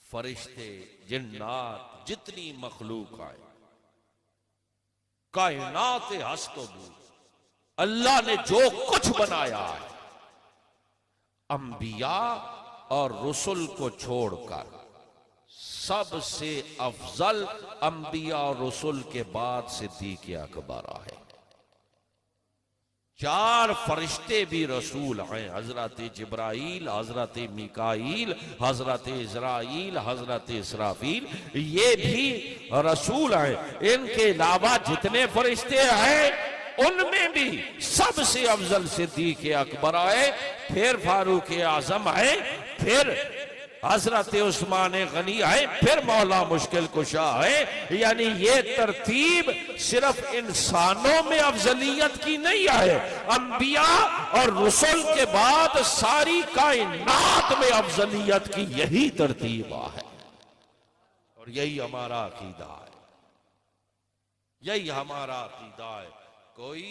[SPEAKER 1] فرشتے، جنات، جتنی مخلوق آئے، کائنات ہست و بود، اللہ نے جو کچھ بنایا ہے انبیاء اور رسل کو چھوڑ کر سب سے افضل انبیاء اور رسل کے بعد صدیق اکبر ہے۔ 4 فرشتے بھی رسول ہیں، حضرت جبرائیل، حضرت میکائیل، حضرت اسرائیل، حضرت اسرافیل، یہ بھی رسول ہیں۔ ان کے علاوہ جتنے فرشتے ہیں ان میں بھی سب سے افضل صدیق اکبر ہے، پھر فاروق اعظم ہے، پھر حضرت عثمان غنی ہے، پھر مولا مشکل کشا ہے۔ یعنی یہ ترتیب صرف انسانوں میں افضلیت کی نہیں ہے، انبیاء اور رسل کے بعد ساری کائنات میں افضلیت کی یہی ترتیب ہے، اور یہی ہمارا عقیدہ ہے، یہی ہمارا عقیدہ ہے۔ کوئی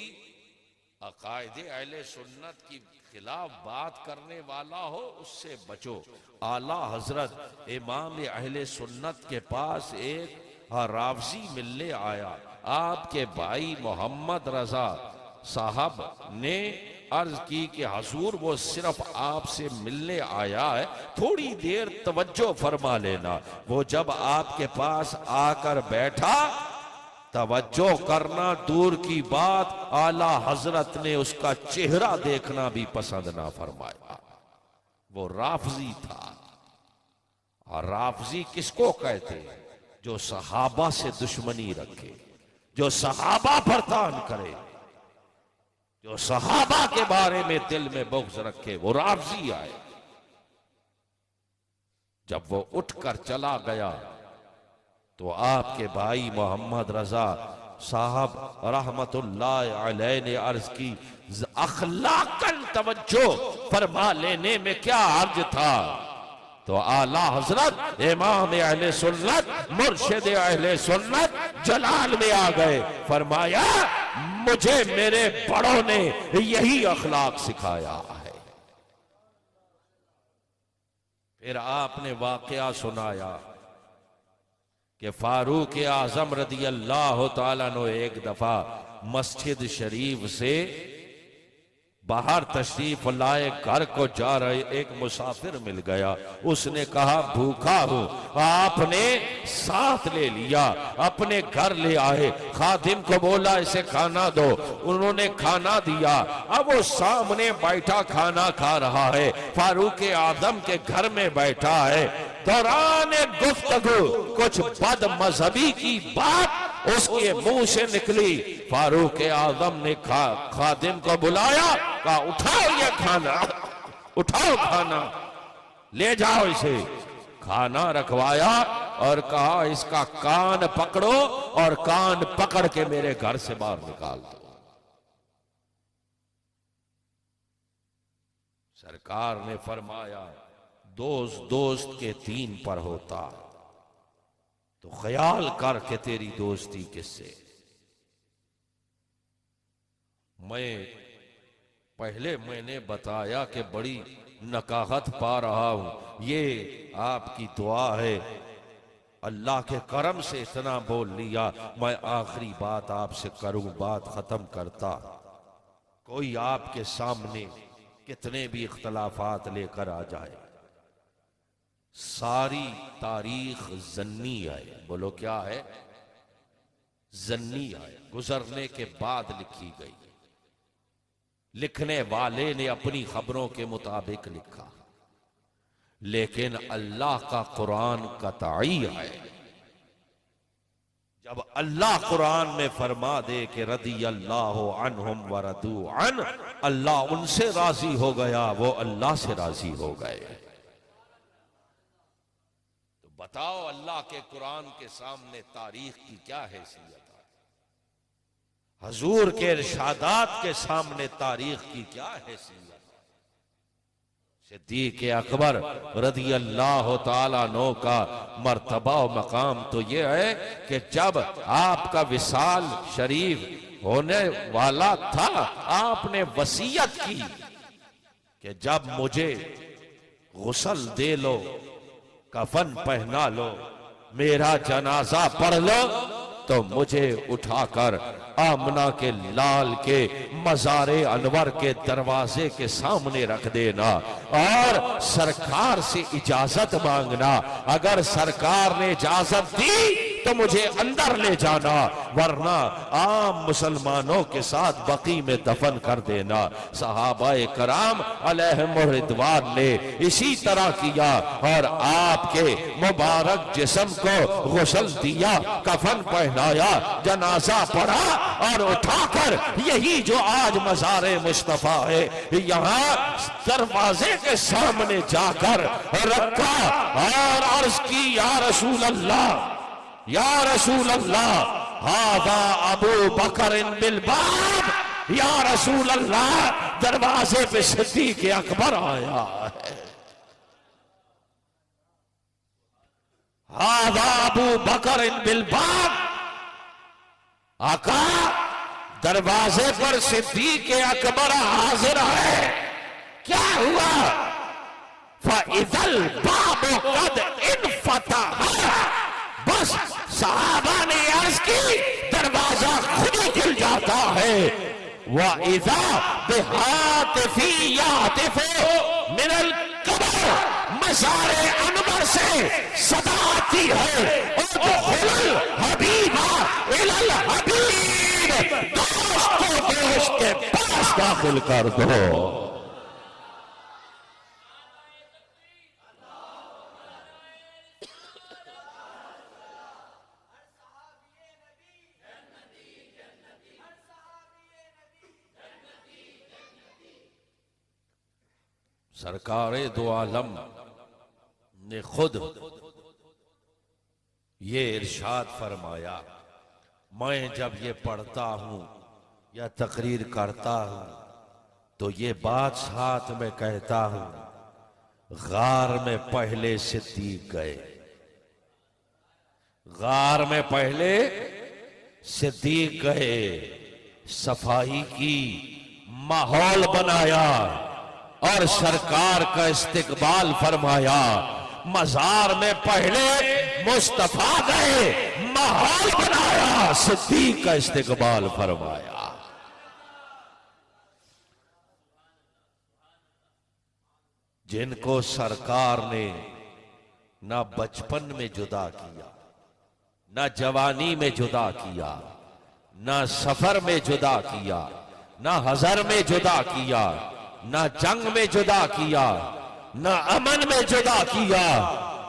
[SPEAKER 1] عقائد اہل سنت کی خلاف بات کرنے والا ہو اس سے بچو۔ اعلیٰ حضرت امام اہل سنت کے پاس ایک رافضی ملنے آیا، آپ کے بھائی محمد رضا صاحب نے عرض کی کہ حضور وہ صرف آپ سے ملنے آیا ہے، تھوڑی دیر توجہ فرما لینا۔ وہ جب آپ کے پاس آ کر بیٹھا، توجہ کرنا دور کی بات، اعلیٰ حضرت نے اس کا چہرہ دیکھنا بھی پسند نہ فرمایا۔ وہ رافضی تھا، اور رافضی کس کو کہتے ہیں؟ جو صحابہ سے دشمنی رکھے، جو صحابہ پر طعن کرے، جو صحابہ کے بارے میں دل میں بغض رکھے، وہ رافضی آئے۔ جب وہ اٹھ کر چلا گیا تو آپ کے بھائی محمد رضا صاحب رحمت اللہ علیہ نے عرض کی اخلاقاً توجہ فرما لینے میں کیا حرج تھا؟ تو اعلیٰ حضرت امام اہل سنت مرشد اہل سنت جلال میں آ گئے، فرمایا مجھے میرے بڑوں نے یہی اخلاق سکھایا ہے۔ پھر آپ نے واقعہ سنایا کہ فاروق اعظم رضی اللہ تعالیٰ عنہ ایک دفعہ مسجد شریف سے باہر تشریف لائے، گھر کو جا رہے، ایک مسافر مل گیا، اس نے کہا بھوکا ہوں، آپ نے ساتھ لے لیا، اپنے گھر لے آئے، خادم کو بولا اسے کھانا دو، انہوں نے کھانا دیا، اب وہ سامنے بیٹھا کھانا کھا رہا ہے، فاروق اعظم کے گھر میں بیٹھا ہے، دوران گفتگو کچھ بد مذہبی کی بات اس کے منہ سے نکلی، فاروق اعظم نے خادم کو بلایا، کہا اٹھاؤ یہ کھانا، اٹھاؤ کھانا، لے جاؤ اسے، کھانا رکھوایا اور کہا اس کا کان پکڑو اور کان پکڑ کے میرے گھر سے باہر نکال دو۔ سرکار نے فرمایا دوست دوست کے دین پر ہوتا تو خیال کر کے تیری دوستی کس سے۔ میں نے بتایا کہ بڑی نکاحت پا رہا ہوں، یہ آپ کی دعا ہے، اللہ کے کرم سے اتنا بول لیا۔ میں آخری بات آپ سے کروں، بات ختم کرتا۔ کوئی آپ کے سامنے کتنے بھی اختلافات لے کر آ جائے، ساری تاریخ ظنی ہے، بولو کیا ہے؟ ظنی ہے، گزرنے کے بعد لکھی گئی، لکھنے والے نے اپنی خبروں کے مطابق لکھا، لیکن اللہ کا قرآن قطعی ہے۔ جب اللہ قرآن میں فرما دے کہ رضی اللہ عنہم ورضوا عنہ، اللہ ان سے راضی ہو گیا، وہ اللہ سے راضی ہو گئے۔ تو بتاؤ اللہ کے قرآن کے سامنے تاریخ کی کیا حیثیت ہے؟ حضور کے ارشادات کے سامنے تاریخ کی کیا حیثیت؟ صدیق اکبر رضی اللہ تعالیٰ عنہ کا مرتبہ و مقام تو یہ ہے کہ جب آپ کا وصال شریف ہونے والا تھا، آپ نے وصیت کی کہ جب مجھے غسل دے لو، کفن پہنا لو، میرا جنازہ پڑھ لو، تو مجھے اٹھا کر آمنہ کے لال کے مزار انور کے دروازے کے سامنے رکھ دینا اور سرکار سے اجازت مانگنا، اگر سرکار نے اجازت دی تو مجھے اندر لے جانا، ورنہ عام مسلمانوں کے ساتھ بقیع میں دفن کر دینا۔ صحابہ کرام علیہم الرضوان نے اسی طرح کیا اور آپ کے مبارک جسم کو غسل دیا، کفن پہنایا، جنازہ پڑھا اور اٹھا کر یہی جو آج مزار مصطفیٰ ہے یہاں دروازے کے سامنے جا کر رکھا اور عرض کی یا رسول اللہ، یا رسول اللہ، ھذا ابو بکر بالباب، یا رسول اللہ دروازے پہ صدیق اکبر آیا ہے، ھذا ابو بکر بالباب، آقا دروازے پر صدیق اکبر حاضر ہے، کیا ہوا؟ فَإِذَا الْبَابُ قَدْ انْفَتَحَ، بس صحابہ نے عرض کی دروازہ خود ہی کھل جاتا ہے۔ وَإِذَا بِهَاتِفِ يَهْتِفُ مِنَ الْقَبْرِ، مزار انور سے صدا آتی ہے، ادخل الحبیب الی الحبیب، دوست کو دوست کے پاس داخل کر دو۔ سرکار دو عالم نے خود یہ ارشاد فرمایا، میں جب یہ پڑھتا ہوں یا تقریر کرتا ہوں تو یہ بات ساتھ میں کہتا ہوں، غار میں پہلے صدیق گئے، غار میں پہلے صدیق گئے، صفائی کی، ماحول بنایا اور سرکار کا استقبال فرمایا، مزار میں پہلے مصطفیٰ گئے، ماحول بنایا، صدیق کا استقبال فرمایا۔ جن کو سرکار نے نہ بچپن میں جدا کیا، نہ جوانی میں جدا کیا، نہ سفر میں جدا کیا، نہ حضر میں جدا کیا، نہ جنگ میں جدا کیا، نہ امن میں جدا کیا،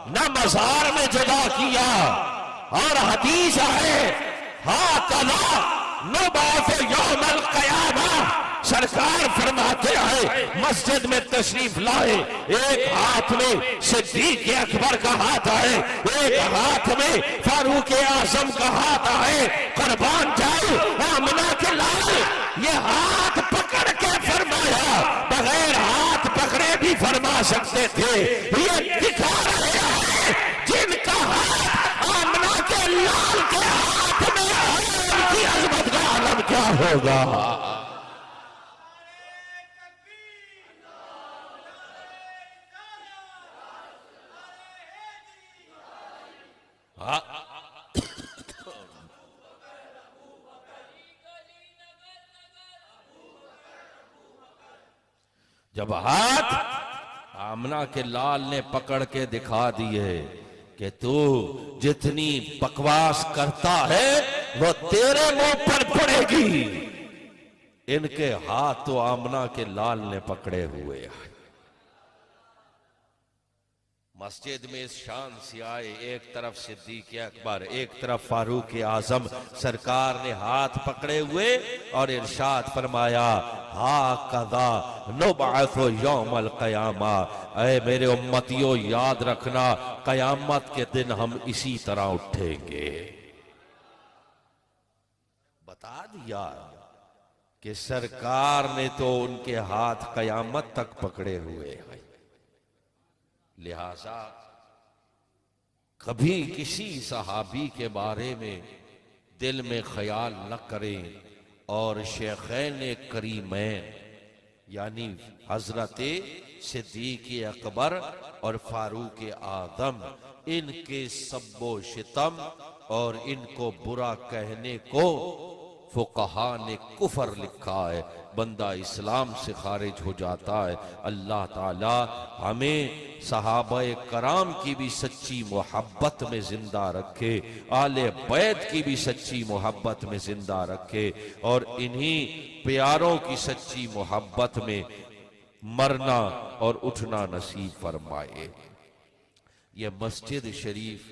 [SPEAKER 1] نہ مزار میں جدا کیا۔ اور حدیث ہے ہَٰذَا نُبْعَثُ یوم القیامہ، سرکار فرماتے ہیں مسجد میں تشریف لائے، ایک ہاتھ میں صدیق اکبر کا ہاتھ ہے، ایک ہاتھ میں فاروق اعظم کا ہاتھ ہے، قربان جاؤ آمنہ کے لال یہ ہاتھ پکڑ کے فرمایا، بغیر ہاتھ پکڑے بھی فرما سکتے تھے۔ یہ دکھا رہے ہیں جن کا ہاتھ آمنہ کے لال کے ہاتھ میں ہے، ان کی عظمت کا عالم کیا ہوگا۔ جب ہاتھ آمنہ کے لال نے پکڑ کے دکھا دیے کہ تو جتنی بکواس کرتا ہے وہ تیرے منہ پر پڑے گی، ان کے ہاتھ تو آمنہ کے لال نے پکڑے ہوئے ہیں۔ مسجد میں اس شان سے آئے، ایک طرف صدیق اکبر، ایک طرف فاروق اعظم، سرکار نے ہاتھ پکڑے ہوئے اور ارشاد فرمایا ہَٰذَا نُبْعَثُ یوم القیامہ، اے میرے امتیوں یاد رکھنا قیامت کے دن ہم اسی طرح اٹھیں گے۔ بتا دیا کہ سرکار نے تو ان کے ہاتھ قیامت تک پکڑے ہوئے ہیں، لہذا کبھی کسی صحابی کے بارے میں دل میں خیال نہ کریں، اور شیخین کریمین یعنی حضرت صدیق اکبر اور فاروق اعظم، ان کے سب و شتم اور ان کو برا کہنے کو فقہا نے کفر لکھا ہے، بندہ اسلام سے خارج ہو جاتا ہے۔ اللہ تعالی ہمیں صحابہ کرام کی بھی سچی محبت میں زندہ رکھے، آل بیت کی بھی سچی محبت میں زندہ رکھے، اور انہی پیاروں کی سچی محبت میں مرنا اور اٹھنا نصیب فرمائے۔ یہ مسجد شریف،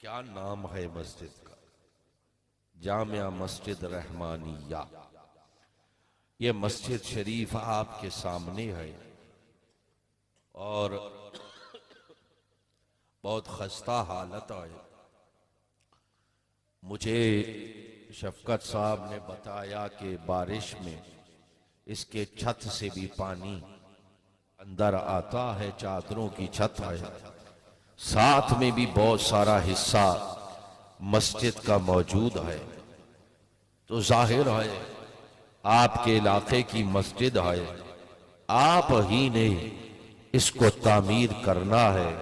[SPEAKER 1] کیا نام ہے مسجد کا؟ جامعہ مسجد رحمانیہ۔ یہ مسجد شریف آپ کے سامنے ہے، اور بہت خستہ حالت ہے۔ مجھے شفقت صاحب نے بتایا کہ بارش میں اس کے چھت سے بھی پانی اندر آتا ہے، چادروں کی چھت ہے، ساتھ میں بھی بہت سارا حصہ مسجد کا موجود ہے، تو ظاہر ہے آپ کے علاقے کی مسجد ہے، آپ ہی نے اس کو تعمیر کرنا ہے،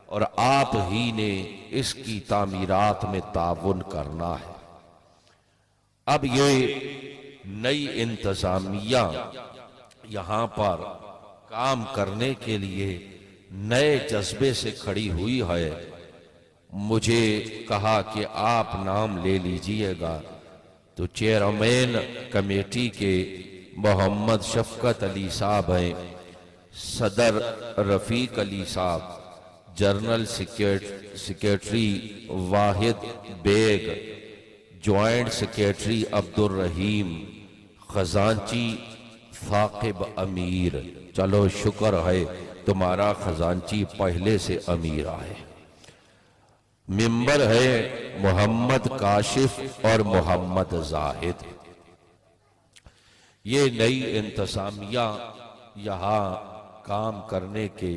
[SPEAKER 1] اور آپ ہی نے اس کی تعمیرات میں تعاون کرنا ہے۔ اب یہ نئی انتظامیہ یہاں پر کام کرنے کے لیے نئے جذبے سے کھڑی ہوئی ہے۔ مجھے کہا کہ آپ نام لے لیجئے گا، تو چیئرمین کمیٹی کے محمد شفقت علی صاحب ہیں، صدر رفیق علی صاحب، جنرل سیکریٹری واحد بیگ، جوائنٹ سیکریٹری عبد الرحیم، خزانچی ثاقب امیر۔ چلو شکر ہے تمہارا خزانچی پہلے سے امیر ہے۔ ممبر ہے محمد کاشف اور محمد زاہد۔ یہ نئی انتظامیہ یہاں کام کرنے کے،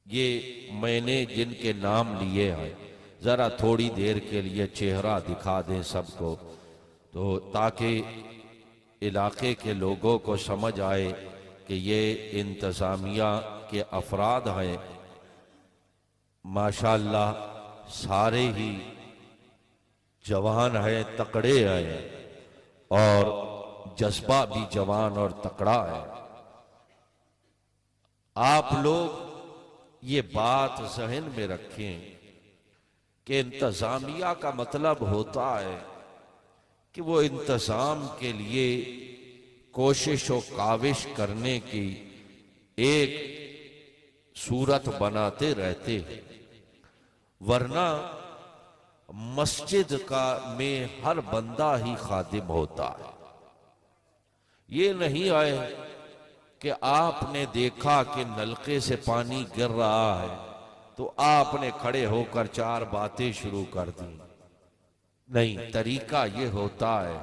[SPEAKER 1] یہ میں نے جن کے نام لیے ہیں، ذرا تھوڑی دیر کے لیے چہرہ دکھا دیں سب کو، تو تاکہ علاقے کے لوگوں کو سمجھ آئے کہ یہ انتظامیہ کے افراد ہیں۔ ماشاءاللہ سارے ہی جوان ہیں، تکڑے ہیں، اور جذبہ بھی جوان اور تکڑا ہے۔ آپ لوگ یہ بات ذہن میں رکھیں کہ انتظامیہ کا مطلب ہوتا ہے کہ وہ انتظام کے لیے کوشش و کاوش کرنے کی ایک صورت بناتے رہتے ہیں، ورنہ مسجد میں ہر بندہ ہی خادم ہوتا ہے۔ یہ نہیں ہے کہ آپ نے دیکھا کہ نلکے سے پانی گر رہا ہے تو آپ نے کھڑے ہو کر 4 باتیں شروع کر دی۔ نہیں، طریقہ یہ ہوتا ہے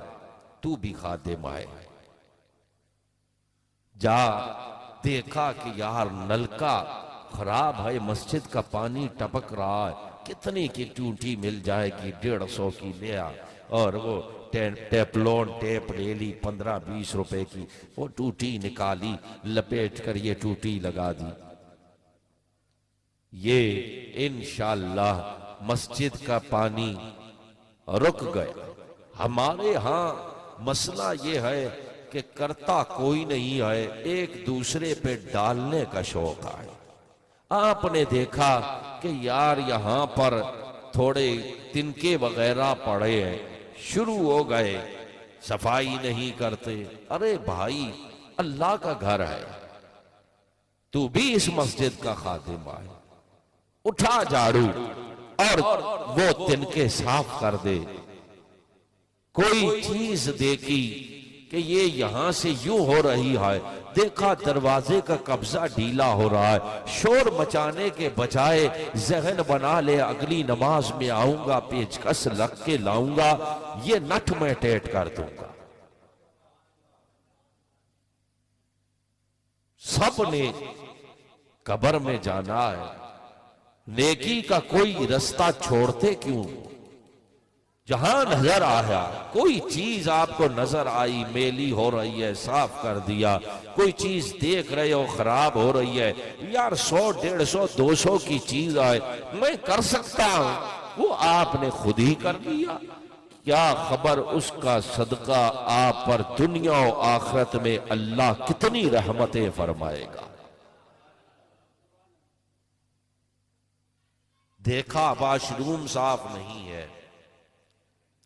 [SPEAKER 1] تو بھی خادم ہے۔ جا دیکھا کہ یار نلکا خراب ہے، مسجد کا پانی ٹپک رہا ہے، کتنے کی ٹوٹی مل جائے گی؟ 150 کی لیا اور وہ ٹیپلون ٹیپ لے لی 15-20 روپے کی، وہ ٹوٹی نکالی، لپیٹ کر یہ ٹوٹی لگا دی۔ یہ انشاءاللہ مسجد کا پانی رک گیا۔ ہمارے ہاں مسئلہ یہ ہے کہ کرتا کوئی نہیں ہے، ایک دوسرے پہ ڈالنے کا شوق ہے۔ آپ نے دیکھا کہ یار یہاں پر تھوڑے تنکے وغیرہ پڑے ہیں، شروع ہو گئے، صفائی نہیں کرتے۔ ارے بھائی، اللہ کا گھر ہے، تو بھی اس مسجد کا خادم ہے، اٹھا جھاڑو اور وہ تنکے صاف کر دے۔ کوئی چیز دیکھی کہ یہ یہاں سے یوں ہو رہی ہے، دیکھا دروازے کا قبضہ ڈھیلا ہو رہا ہے، شور مچانے کے بجائے ذہن بنا لے اگلی نماز میں آؤں گا، پیچکس لگ کے لاؤں گا، یہ نٹ میں ٹیٹ کر دوں گا۔ سب نے قبر میں جانا ہے، نیکی کا کوئی رستہ چھوڑتے کیوں؟ جہاں نظر آیا، کوئی چیز آپ کو نظر آئی میلی ہو رہی ہے، صاف کر دیا۔ کوئی چیز دیکھ رہے ہو خراب ہو رہی ہے، یار 100 150 200 کی چیز آئے، میں کر سکتا ہوں، وہ آپ نے خود ہی کر دیا۔ کیا خبر اس کا صدقہ آپ پر دنیا و آخرت میں اللہ کتنی رحمتیں فرمائے گا۔ دیکھا واش روم صاف نہیں ہے،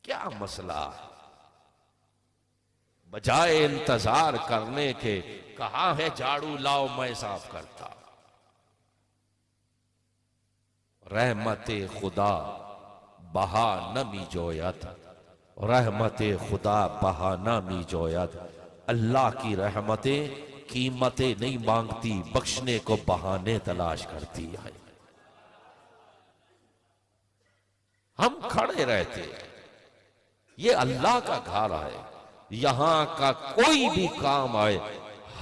[SPEAKER 1] کیا مسئلہ؟ بجائے انتظار کرنے کے کہاں ہے جھاڑو لاؤ میں صاف کرتا۔ رحمت خدا بہا نمی جویت، رحمت خدا بہا نمی جویت۔ اللہ کی رحمتیں قیمتیں نہیں مانگتی، بخشنے کو بہانے تلاش کرتی ہے۔ ہم کھڑے رہتے ہیں، یہ اللہ کا گھر ہے، یہاں کا کوئی بھی کام آئے،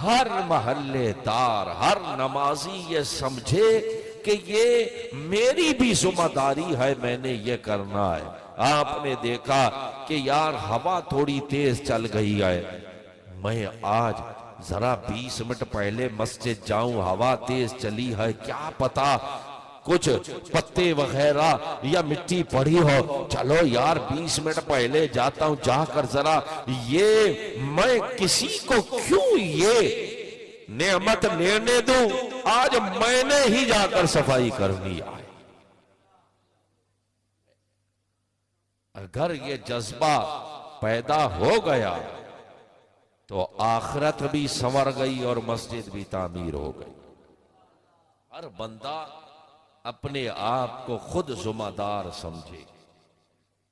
[SPEAKER 1] ہر محلے دار، ہر نمازی یہ سمجھے کہ یہ میری بھی ذمہ داری ہے، میں نے یہ کرنا ہے۔ آپ نے دیکھا کہ یار ہوا تھوڑی تیز چل گئی ہے، میں آج ذرا 20 منٹ پہلے مسجد جاؤں، ہوا تیز چلی ہے، کیا پتا کچھ پتے وغیرہ یا مٹی پڑی ہو، چلو یار 20 منٹ پہلے جاتا ہوں، جا کر ذرا یہ میں کسی کو کیوں یہ نعمت لینے دوں، آج میں نے ہی جا کر صفائی کرنی ہے۔ اگر یہ جذبہ پیدا ہو گیا تو آخرت بھی سنور گئی اور مسجد بھی تعمیر ہو گئی۔ ہر بندہ اپنے آپ کو خود ذمہ دار سمجھے۔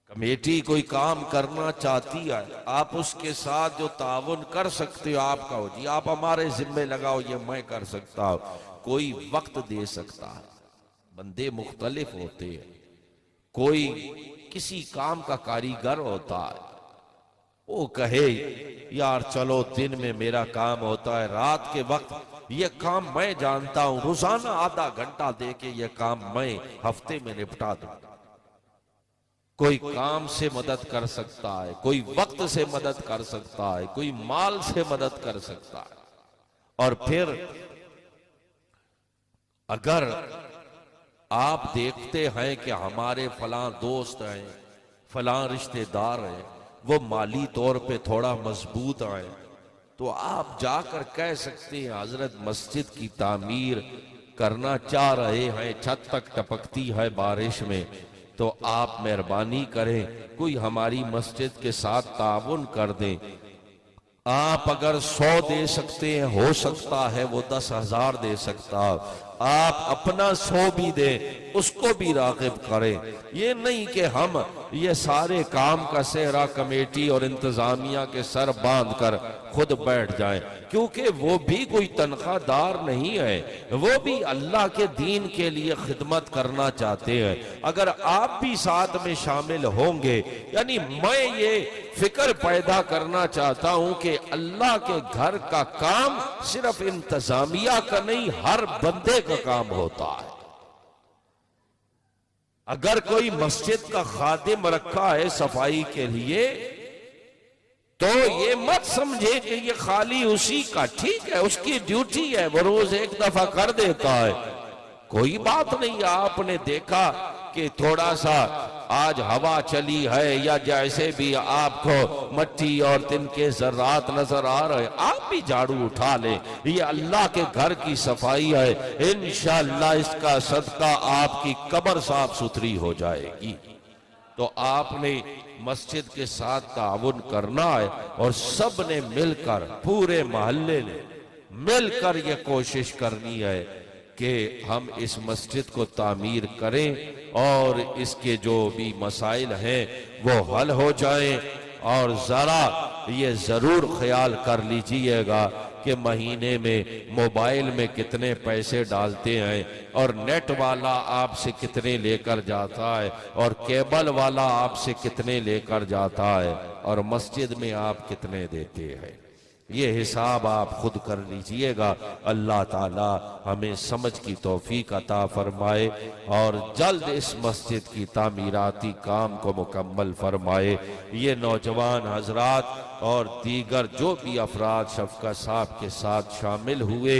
[SPEAKER 1] کمیٹی کوئی کام کرنا چاہتی ہے، آپ اس کے ساتھ جو تعاون کر سکتے ہو آپ کا ہو، جی آپ ہمارے ذمہ لگاؤ، یہ میں کر سکتا ہوں۔ کوئی وقت دے سکتا ہے، بندے مختلف ہوتے ہیں، کوئی کسی کام کا کاریگر ہوتا ہے، وہ کہے یار چلو دن میں میرا کام ہوتا ہے، رات کے وقت یہ کام میں جانتا ہوں، روزانہ آدھا گھنٹہ دے کے یہ کام میں ہفتے میں نپٹا دوں۔ کوئی کام سے مدد کر سکتا ہے، کوئی وقت سے مدد کر سکتا ہے، کوئی مال سے مدد کر سکتا ہے۔ اور پھر اگر آپ دیکھتے ہیں کہ ہمارے فلاں دوست ہیں، فلاں رشتہ دار ہیں، وہ مالی طور پہ تھوڑا مضبوط ہیں، تو آپ جا کر کہہ سکتے ہیں حضرت مسجد کی تعمیر کرنا چاہ رہے ہیں، چھت تک ٹپکتی ہے بارش میں، تو آپ مہربانی کریں کوئی ہماری مسجد کے ساتھ تعاون کر دیں۔ آپ اگر 100 دے سکتے ہیں، ہو سکتا ہے وہ 10,000 دے سکتا، آپ اپنا 100 بھی دیں، اس کو بھی راغب کریں۔ یہ نہیں کہ ہم یہ سارے کام کا سہرا کمیٹی اور انتظامیہ کے سر باندھ کر خود بیٹھ جائیں، کیونکہ وہ بھی کوئی تنخواہ دار نہیں ہے، وہ بھی اللہ کے دین کے لیے خدمت کرنا چاہتے ہیں۔ اگر آپ بھی ساتھ میں شامل ہوں گے، یعنی میں یہ فکر پیدا کرنا چاہتا ہوں کہ اللہ کے گھر کا کام صرف انتظامیہ کا نہیں، ہر بندے کا کام ہوتا ہے۔ اگر کوئی مسجد کا خادم رکھا ہے صفائی کے لیے تو یہ مت سمجھے کہ یہ خالی اسی کا، ٹھیک ہے اس کی ڈیوٹی ہے، وہ روز ایک دفعہ کر دیتا ہے، کوئی بات نہیں۔ آپ نے دیکھا کہ تھوڑا سا آج ہوا چلی ہے یا جیسے بھی آپ کو مٹی اور تن کے ذرات نظر آ رہے، آپ بھی جھاڑو اٹھا لیں، یہ اللہ کے گھر کی صفائی ہے، انشاءاللہ اس کا صدقہ آپ کی قبر صاف ستھری ہو جائے گی۔ تو آپ نے مسجد کے ساتھ تعاون کرنا ہے، اور سب نے مل کر، پورے محلے نے مل کر یہ کوشش کرنی ہے کہ ہم اس مسجد کو تعمیر کریں اور اس کے جو بھی مسائل ہیں وہ حل ہو جائیں۔ اور ذرا یہ ضرور خیال کر لیجئے گا کہ مہینے میں موبائل میں کتنے پیسے ڈالتے ہیں، اور نیٹ والا آپ سے کتنے لے کر جاتا ہے، اور کیبل والا آپ سے کتنے لے کر جاتا ہے، اور مسجد میں آپ کتنے دیتے ہیں۔ یہ حساب آپ خود کر لیجئے گا۔ اللہ تعالی ہمیں سمجھ کی توفیق عطا فرمائے اور جلد اس مسجد کی تعمیراتی کام کو مکمل فرمائے۔ یہ نوجوان حضرات اور دیگر جو بھی افراد شفقت صاحب کے ساتھ شامل ہوئے،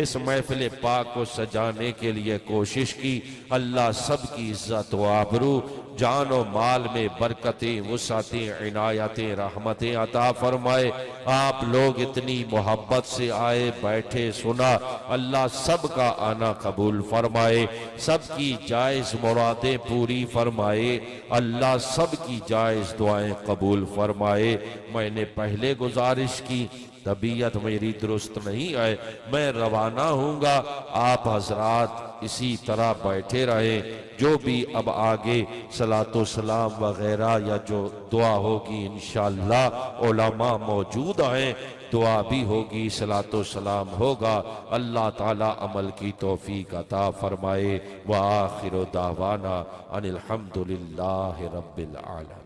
[SPEAKER 1] اس محفل پاک کو سجانے کے لیے کوشش کی، اللہ سب کی عزت و آبرو، جان و مال میں برکتیں، وسعتیں، عنایتیں، رحمتیں عطا فرمائے۔ آپ لوگ اتنی محبت سے آئے، بیٹھے، سنا، اللہ سب کا آنا قبول فرمائے، سب کی جائز مرادیں پوری فرمائے، اللہ سب کی جائز دعائیں قبول فرمائے۔ میں نے پہلے گزارش کی، طبیعت میری درست نہیں ہے، میں روانہ ہوں گا، آپ حضرات اسی طرح بیٹھے رہیں، جو بھی اب آگے صلاۃ و سلام وغیرہ یا جو دعا ہوگی انشاءاللہ علماء موجود ہیں، دعا بھی ہوگی، صلاۃ و سلام ہوگا، اللہ تعالی عمل کی توفیق عطا فرمائے۔ وآخر دعوانا ان الحمدللہ رب العالمین۔